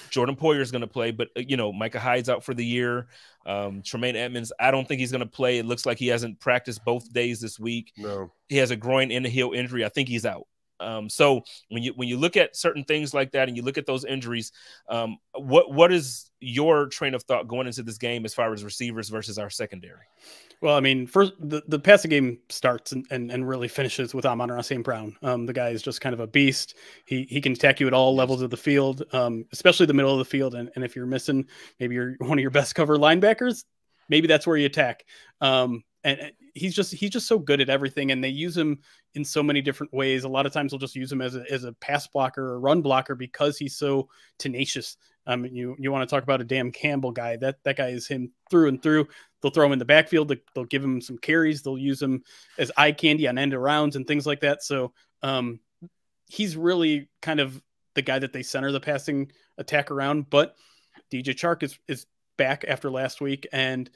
Jordan Poyer is going to play, but you know, Micah Hyde's out for the year. Tremaine Edmonds, I don't think he's going to play. It looks like he hasn't practiced both days this week. No, he has a groin in the heel injury. I think he's out. So when you look at certain things like that and you look at those injuries, what is your train of thought going into this game as far as receivers versus our secondary? Well, I mean, first the passing game starts and really finishes with Amon-Ra St. Brown. The guy is just kind of a beast. He can attack you at all levels of the field, especially the middle of the field. And if you're missing, maybe you're one of your best cover linebackers, maybe that's where you attack. And he's just so good at everything, and they use him in so many different ways. A lot of times they'll just use him as a pass blocker or run blocker because he's so tenacious. You want to talk about a Dan Campbell guy, that guy is him through and through. They'll throw him in the backfield. They'll give him some carries. They'll use him as eye candy on end arounds and things like that. So he's really kind of the guy that they center the passing attack around. But DJ Chark is back after last week, and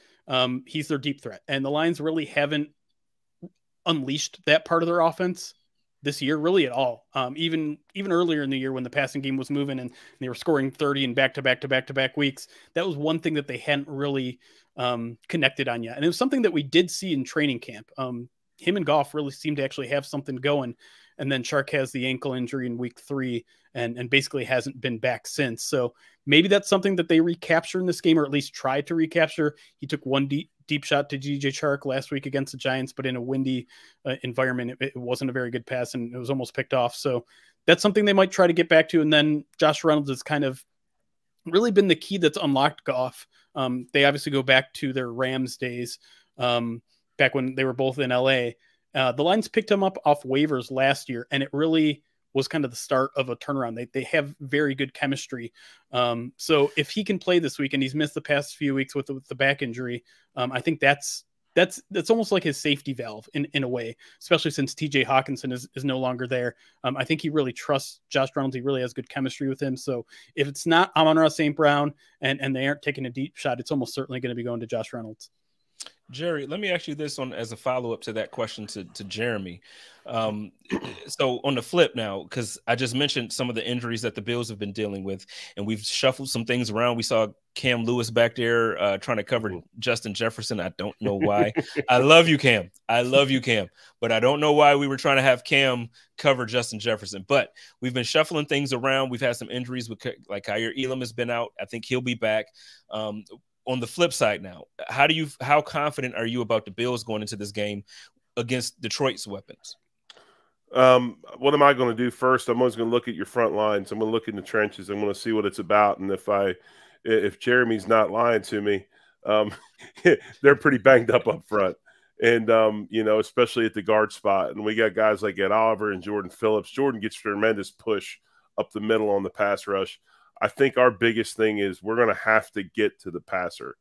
he's their deep threat. And the Lions really haven't unleashed that part of their offense this year, really at all. Even earlier in the year when the passing game was moving and they were scoring 30 in back-to-back weeks, that was one thing that they hadn't really connected on yet. And it was something that we did see in training camp. Him and Goff really seemed to actually have something going. And then Chark has the ankle injury in week 3 and basically hasn't been back since. So maybe that's something that they recapture in this game, or at least try to recapture. He took one deep shot to DJ Chark last week against the Giants, but in a windy environment, it wasn't a very good pass and it was almost picked off. So that's something they might try to get back to. And then Josh Reynolds has kind of really been the key that's unlocked Goff. They obviously go back to their Rams days, back when they were both in LA. The Lions picked him up off waivers last year, and it really was kind of the start of a turnaround. They have very good chemistry. So if he can play this week, and he's missed the past few weeks with the back injury, I think that's almost like his safety valve in a way, especially since TJ Hawkinson is no longer there. I think he really trusts Josh Reynolds. He really has good chemistry with him. So if it's not Amon-Ra St. Brown and they aren't taking a deep shot, it's almost certainly going to be going to Josh Reynolds. Jerry, let me ask you this as a follow-up to that question to Jeremy. So on the flip now, because I just mentioned some of the injuries that the Bills have been dealing with, and we've shuffled some things around. We saw Cam Lewis back there trying to cover Justin Jefferson. I don't know why. I love you, Cam. But I don't know why we were trying to have Cam cover Justin Jefferson. But we've been shuffling things around. We've had some injuries with, like, Kaiir Elam has been out. I think he'll be back. On the flip side now, how confident are you about the Bills going into this game against Detroit's weapons? What am I going to do first? I'm always going to look at your front lines. I'm going to look in the trenches. I'm going to see what it's about. And if Jeremy's not lying to me, they're pretty banged up front. And, especially at the guard spot. And we got guys like Ed Oliver and Jordan Phillips. Jordan gets tremendous push up the middle on the pass rush. I think our biggest thing is we're going to have to get to the passer.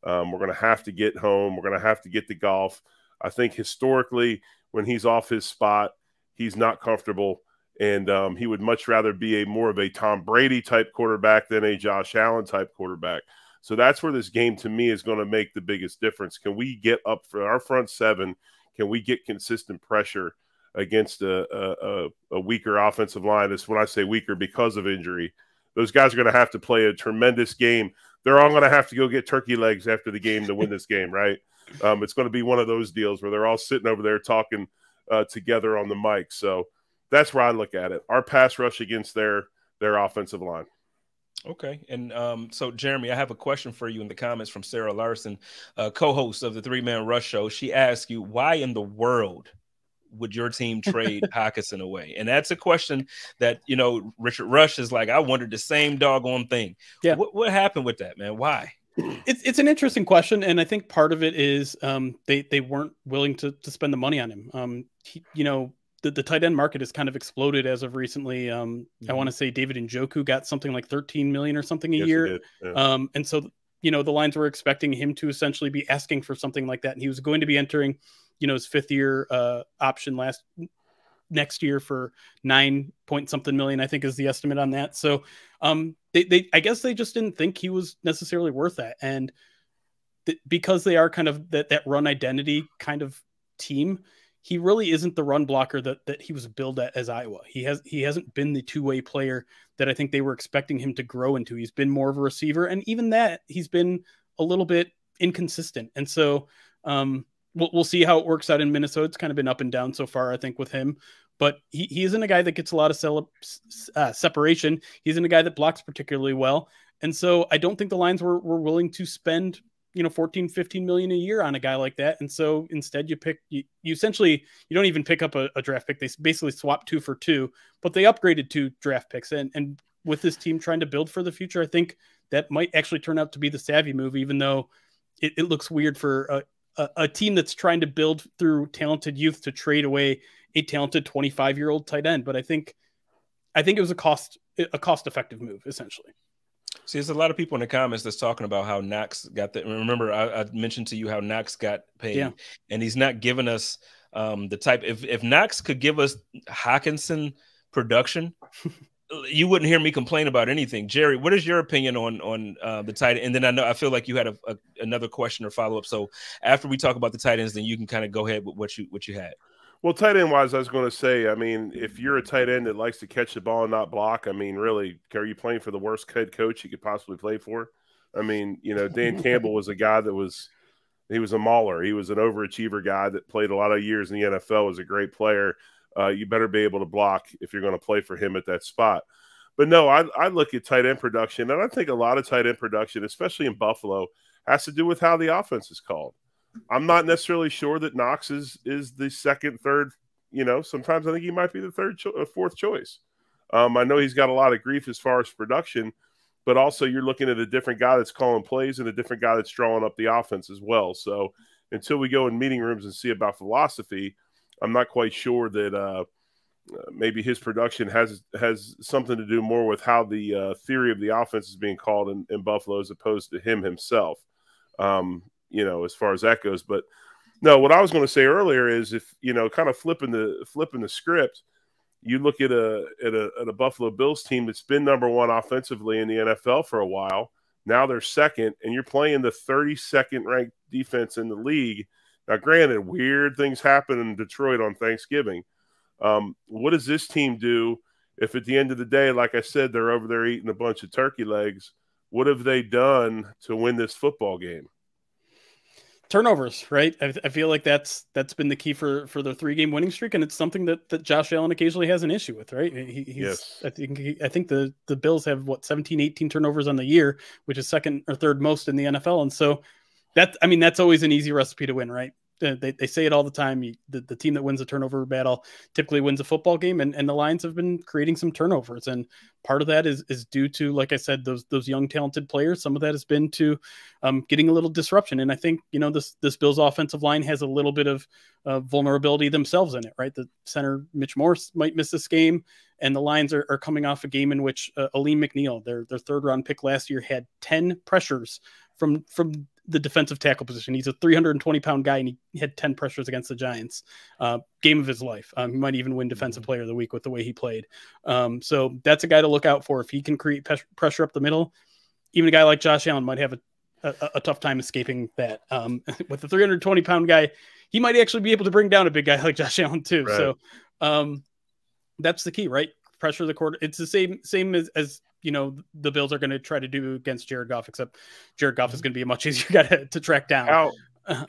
We're going to have to get home. We're going to have to get to Goff. I think historically when he's off his spot, he's not comfortable. And he would much rather be more of a Tom Brady type quarterback than a Josh Allen type quarterback. So that's where this game to me is going to make the biggest difference. Can we get up for our front seven? Can we get consistent pressure against a weaker offensive line? That's when I say weaker because of injury. Those guys are going to have to play a tremendous game. They're all going to have to go get turkey legs after the game to win this game, right? It's going to be one of those deals where they're all sitting over there talking together on the mic. So that's where I look at it. Our pass rush against their offensive line. Okay. And so, Jeremy, I have a question for you in the comments from Sarah Larson, co-host of the 3-Man Rush Show. She asked you, why in the world would your team trade Hockenson away? And that's a question that, Richard Rush is like, I wondered the same doggone thing. Yeah. What happened with that, man? Why? It's an interesting question. And I think part of it is they weren't willing to spend the money on him. The tight end market has kind of exploded as of recently. I want to say David Njoku got something like $13 million or something a year. Yeah. And so, the Lions were expecting him to essentially be asking for something like that. And he was going to be entering his 5th year option next year for 9-point-something million, I think is the estimate on that. So I guess they just didn't think he was necessarily worth that. And because they are kind of that run identity kind of team, he really isn't the run blocker that he was billed at as Iowa. He hasn't been the two-way player that I think they were expecting him to grow into. He's been more of a receiver, and even that he's been a little bit inconsistent. And so we'll see how it works out in Minnesota. It's kind of been up and down so far, I think, with him. But he isn't a guy that gets a lot of separation. He isn't a guy that blocks particularly well. And so I don't think the Lions were willing to spend, 14, 15 million a year on a guy like that. And so instead you essentially, you don't even pick up a draft pick. They basically swap 2 for 2, but they upgraded 2 draft picks. And with this team trying to build for the future, I think that might actually turn out to be the savvy move, even though it looks weird for a team that's trying to build through talented youth to trade away a talented 25-year-old tight end. But I think it was a cost-effective move, essentially. See, there's a lot of people in the comments that's talking about how Knox got that. Remember, I mentioned to you how Knox got paid, and he's not giving us the type. If Knox could give us Hockenson production, you wouldn't hear me complain about anything. Jerry, what is your opinion on the tight end? And then I feel like you had another question or follow up. So after we talk about the tight ends, then you can kind of go ahead with what you had. Well, tight end wise, I was going to say, I mean, if you're a tight end that likes to catch the ball and not block, I mean, really, are you playing for the worst head coach you could possibly play for? I mean, you know, Dan Campbell was a guy that he was a mauler. He was an overachiever guy that played a lot of years in the NFL, was a great player. You better be able to block if you're going to play for him at that spot. But no, I look at tight end production, and I think a lot of tight end production, especially in Buffalo, has to do with how the offense is called. I'm not necessarily sure that Knox is the second, third. You know, sometimes I think he might be the fourth choice. I know he's got a lot of grief as far as production, but also you're looking at a different guy that's calling plays and a different guy that's drawing up the offense as well. So until we go in meeting rooms and see about philosophy, I'm not quite sure that maybe his production has something to do more with how the theory of the offense is being called in Buffalo as opposed to him himself. You know, as far as that goes. But no, what I was going to say earlier is if, you know, kind of flipping the script, you look at a Buffalo Bills team that's been number one offensively in the NFL for a while. Now they're second, and you're playing the 32nd ranked defense in the league. Now, granted, weird things happen in Detroit on Thanksgiving. What does this team do if at the end of the day, like I said, they're over there eating a bunch of turkey legs? What have they done to win this football game? Turnovers, right? I feel like that's been the key for the 3-game winning streak, and it's something that Josh Allen occasionally has an issue with, right? Yes. I think the Bills have 17, 18 turnovers on the year, which is second or third most in the NFL, and so that's always an easy recipe to win, right? They say it all the time. The team that wins a turnover battle typically wins a football game, and the Lions have been creating some turnovers. And part of that is due to, like I said, those young, talented players. Some of that has been to getting a little disruption. And I think, you know, this Bills offensive line has a little bit of vulnerability themselves in it, right? The center, Mitch Morse, might miss this game. And the Lions are coming off a game in which Aleem McNeil, their third-round pick last year, had 10 pressures from the defensive tackle position. He's a 320-pound guy, and he had 10 pressures against the Giants. Game of his life. He might even win Defensive Player of the Week with the way he played. So that's a guy to look out for. If he can create pressure up the middle, even a guy like Josh Allen might have a tough time escaping that. With the 320-pound guy, he might actually be able to bring down a big guy like Josh Allen too. Right. So that's the key, right? Pressure the quarter. It's the same as you know, the Bills are going to try to do against Jared Goff, except Jared Goff is going to be a much easier guy to track down.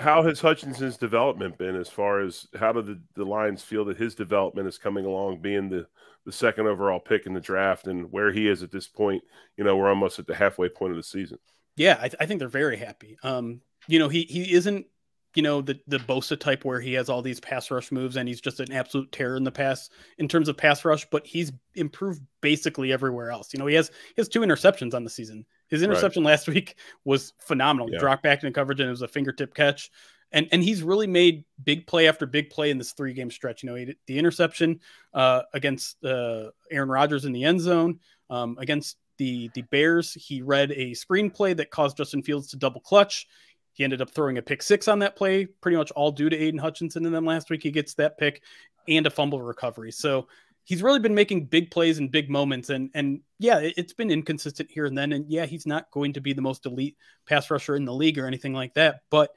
How has Hutchinson's development been, as far as how do the Lions feel that his development is coming along, being the second overall pick in the draft, and where he is at this point? You know, we're almost at the halfway point of the season. Yeah, I think they're very happy. You know, he isn't, you know, the Bosa type where he has all these pass rush moves and he's just an absolute terror in terms of pass rush, but he's improved basically everywhere else. You know, he has 2 interceptions on the season. His interception last week was phenomenal. He dropped back into coverage and it was a fingertip catch. And he's really made big play after big play in this 3-game stretch. You know, the interception against Aaron Rodgers in the end zone, against the Bears. He read a screenplay that caused Justin Fields to double clutch. He ended up throwing a pick 6 on that play, pretty much all due to Aiden Hutchinson. And then last week he gets that pick and a fumble recovery. So he's really been making big plays and big moments. And yeah, it's been inconsistent here and then. And yeah, he's not going to be the most elite pass rusher in the league or anything like that. But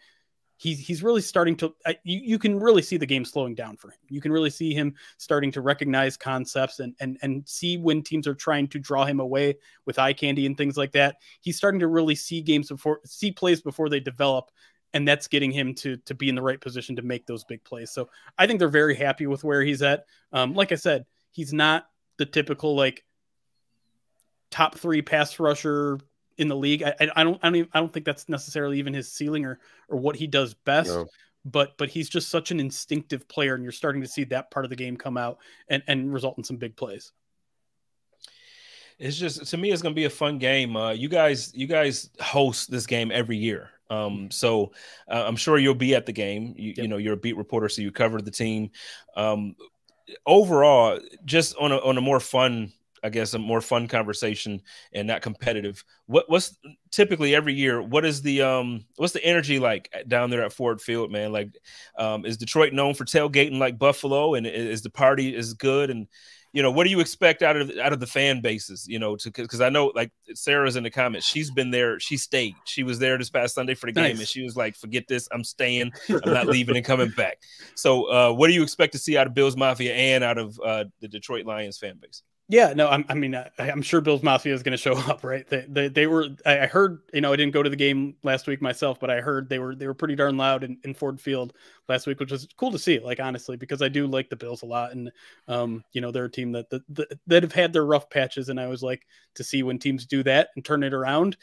he's really starting to, you can really see the game slowing down for him. You can really see him starting to recognize concepts and see when teams are trying to draw him away with eye candy and things like that. He's starting to really see plays before they develop. And that's getting him to be in the right position to make those big plays. So I think they're very happy with where he's at. Like I said, he's not the typical like top 3 pass rusher in the league. I don't think that's necessarily even his ceiling or what he does best. No. But he's just such an instinctive player, and you're starting to see that part of the game come out and result in some big plays. It's just, to me, it's going to be a fun game. You guys host this game every year. So I'm sure you'll be at the game. You know, you're a beat reporter, so you cover the team. Overall, just on a more fun, I guess, a more fun conversation and not competitive. What's typically every year? What is what's the energy like down there at Ford Field, man? Like, is Detroit known for tailgating like Buffalo, and is the party is good? And what do you expect out of the fan bases? Because I know, like, Sarah's in the comments. She's been there. She stayed. She was there this past Sunday for the game, and she was like, "Forget this. I'm staying. I'm not leaving and coming back." So, what do you expect to see out of Bills Mafia and out of the Detroit Lions fan base? Yeah, no, I'm sure Bills Mafia is going to show up, right? They were. I heard, I didn't go to the game last week myself, but I heard they were pretty darn loud in Ford Field last week, which was cool to see. Like, honestly, because I do like the Bills a lot, and they're a team that have had their rough patches, and I always like to see when teams do that and turn it around,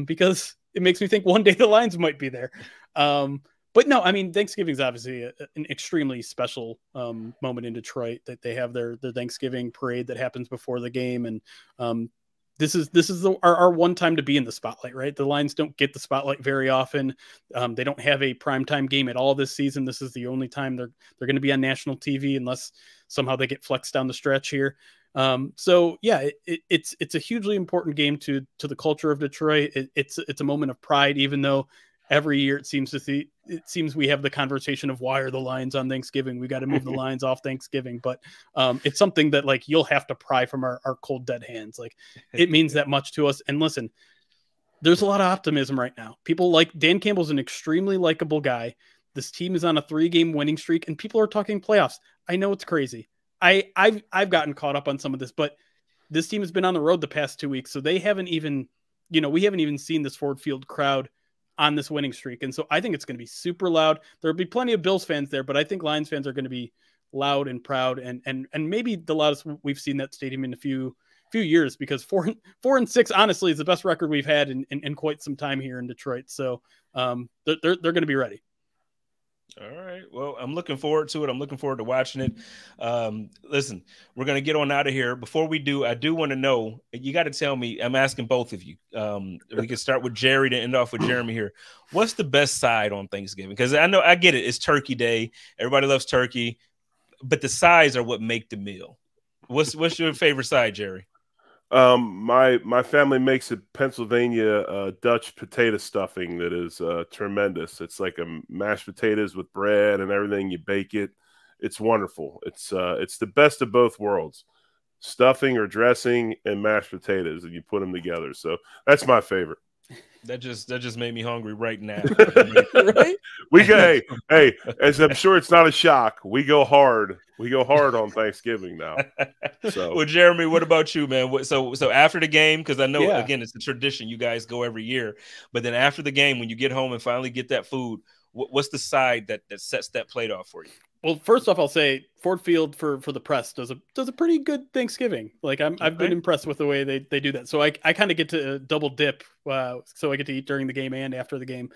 because it makes me think one day the Lions might be there. But no, Thanksgiving is obviously an extremely special moment in Detroit, that they have their Thanksgiving parade that happens before the game. And this is our one time to be in the spotlight, right? The Lions don't get the spotlight very often. They don't have a primetime game at all this season. This is the only time they're going to be on national TV, unless somehow they get flexed down the stretch here. So yeah, it's a hugely important game to the culture of Detroit. It's a moment of pride, even though every year it seems we have the conversation of, why are the Lions on Thanksgiving? We got to move the Lions off Thanksgiving. But it's something that, like, you'll have to pry from our cold dead hands. Like, it means that much to us. And listen, there's a lot of optimism right now. People like Dan Campbell's an extremely likable guy. This team is on a 3-game winning streak, and people are talking playoffs. I know it's crazy. I've gotten caught up on some of this, but this team has been on the road the past 2 weeks, so they haven't even, we haven't even seen this Ford Field crowd on this winning streak. And so I think it's going to be super loud. There'll be plenty of Bills fans there, but I think Lions fans are going to be loud and proud, and maybe the loudest we've seen that stadium in a few years, because 4-6 honestly is the best record we've had in quite some time here in Detroit. So they're going to be ready. All right. Well, I'm looking forward to it. I'm looking forward to watching it. Listen, we're going to get on out of here. Before we do, I do want to know, you got to tell me, I'm asking both of you. We can start with Jerry to end off with Jeremy here. What's the best side on Thanksgiving? Because I get it. It's Turkey Day. Everybody loves turkey, but the sides are what make the meal. What's your favorite side, Jerry? My family makes a Pennsylvania Dutch potato stuffing that is tremendous. It's like a mashed potatoes with bread and everything. You bake it. It's wonderful. It's the best of both worlds, stuffing or dressing and mashed potatoes, and you put them together. So that's my favorite. That just made me hungry right now. Right? We go, hey, as I'm sure it's not a shock, we go hard. We go hard on Thanksgiving now. So, well, Jeremy, what about you, man? So after the game, because I know, again, it's a tradition. You guys go every year. But then after the game, when you get home and finally get that food, what's the side that sets that plate off for you? Well, first off, I'll say Ford Field for the press does a pretty good Thanksgiving. Like, I've been impressed with the way they do that. So I kind of get to double dip. So I get to eat during the game and after the game.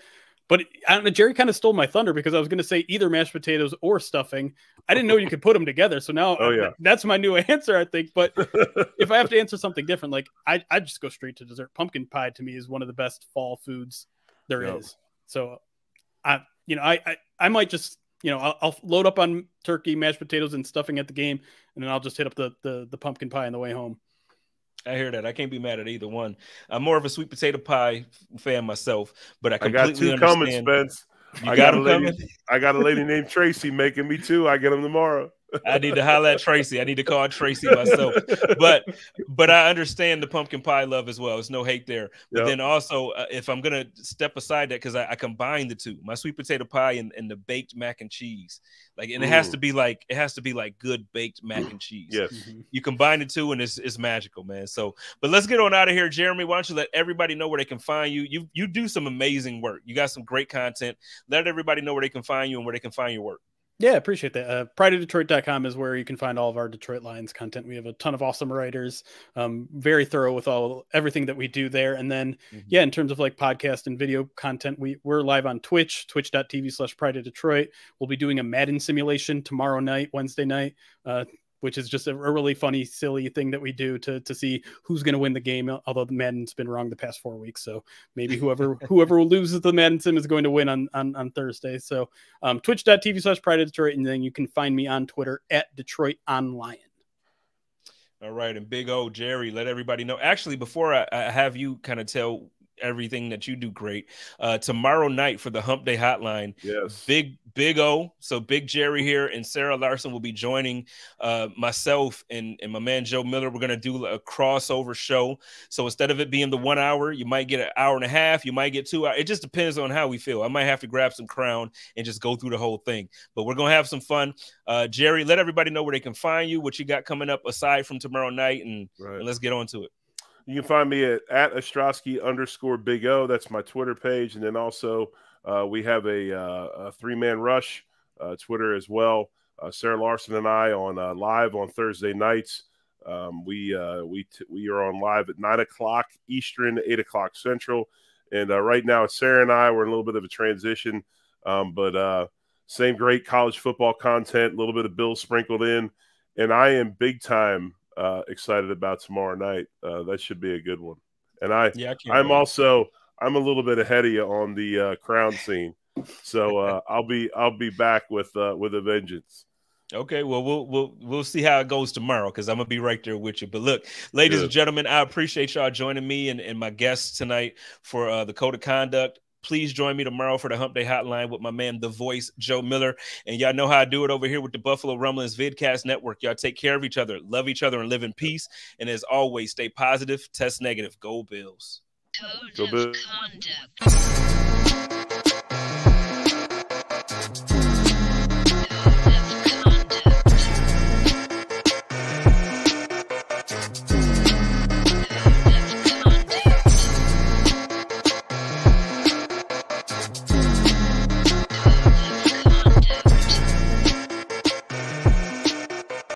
But I don't know, Jerry kind of stole my thunder, because I was going to say either mashed potatoes or stuffing. I didn't know you could put them together. So now that's my new answer, I think. But if I have to answer something different, like, I just go straight to dessert. Pumpkin pie to me is one of the best fall foods there is. So I might just, I'll load up on turkey, mashed potatoes, and stuffing at the game, and then I'll just hit up the pumpkin pie on the way home. I hear that. I can't be mad at either one. I'm more of a sweet potato pie fan myself, but I completely got two understand. coming, Spence. You got them coming? I got a lady named Tracy making me two. I get them tomorrow. I need to holler at Tracy. I need to call Tracy myself. But I understand the pumpkin pie love as well. There's no hate there. But then also, if I'm gonna step aside that, because I combine the two, my sweet potato pie and the baked mac and cheese, and it has to be like good baked mac and cheese. Yes, you combine the two, and it's magical, man. So, but let's get on out of here, Jeremy. Why don't you let everybody know where they can find you? You do some amazing work. You got some great content. Let everybody know where they can find you and where they can find your work. Yeah, appreciate that. PrideOfDetroit.com is where you can find all of our Detroit Lions content. We have a ton of awesome writers, very thorough with everything that we do there. And then, in terms of like podcast and video content, we're live on Twitch, twitch.tv/PrideOfDetroit. We'll be doing a Madden simulation tomorrow night, Wednesday night, which is just a really funny, silly thing that we do to see who's going to win the game. Although the Madden's been wrong the past 4 weeks, so maybe whoever loses the Madden sim is going to win on Thursday. So twitch.tv/PrideOfDetroit, and then you can find me on Twitter at DetroitOnLion. All right, and big O Jerry, let everybody know. Actually, before I have you kind of tell everything that you do great. Tomorrow night for the Hump Day Hotline, yes, Big O, so Big Jerry here and Sarah Larson will be joining myself and my man Joe Miller. We're going to do a crossover show. So instead of it being the 1 hour, you might get an hour and a half. You might get 2 hours. It just depends on how we feel. I might have to grab some Crown and just go through the whole thing. But we're going to have some fun. Jerry, let everybody know where they can find you, what you got coming up aside from tomorrow night, and let's get on to it. You can find me at Ostrowski_Big O. That's my Twitter page. And then also we have a three-man rush Twitter as well. Sarah Larson and I on live on Thursday nights. We are on live at 9 o'clock Eastern, 8 o'clock Central. And right now it's Sarah and I. We're in a little bit of a transition, but same great college football content, a little bit of Bills sprinkled in. And I am big time excited about tomorrow night. That should be a good one. And I'm a little bit ahead of you on the Crown scene, so I'll be back with a vengeance. Okay, well we'll see how it goes tomorrow, because I'm gonna be right there with you. But look, ladies and gentlemen, I appreciate y'all joining me and my guests tonight for the Code of Conduct. Please join me tomorrow for the Hump Day Hotline with my man, The Voice, Joe Miller. And y'all know how I do it over here with the Buffalo Rumblings Vidcast Network. Y'all take care of each other, love each other, and live in peace. And as always, stay positive, test negative. Go Bills. Code of Conduct.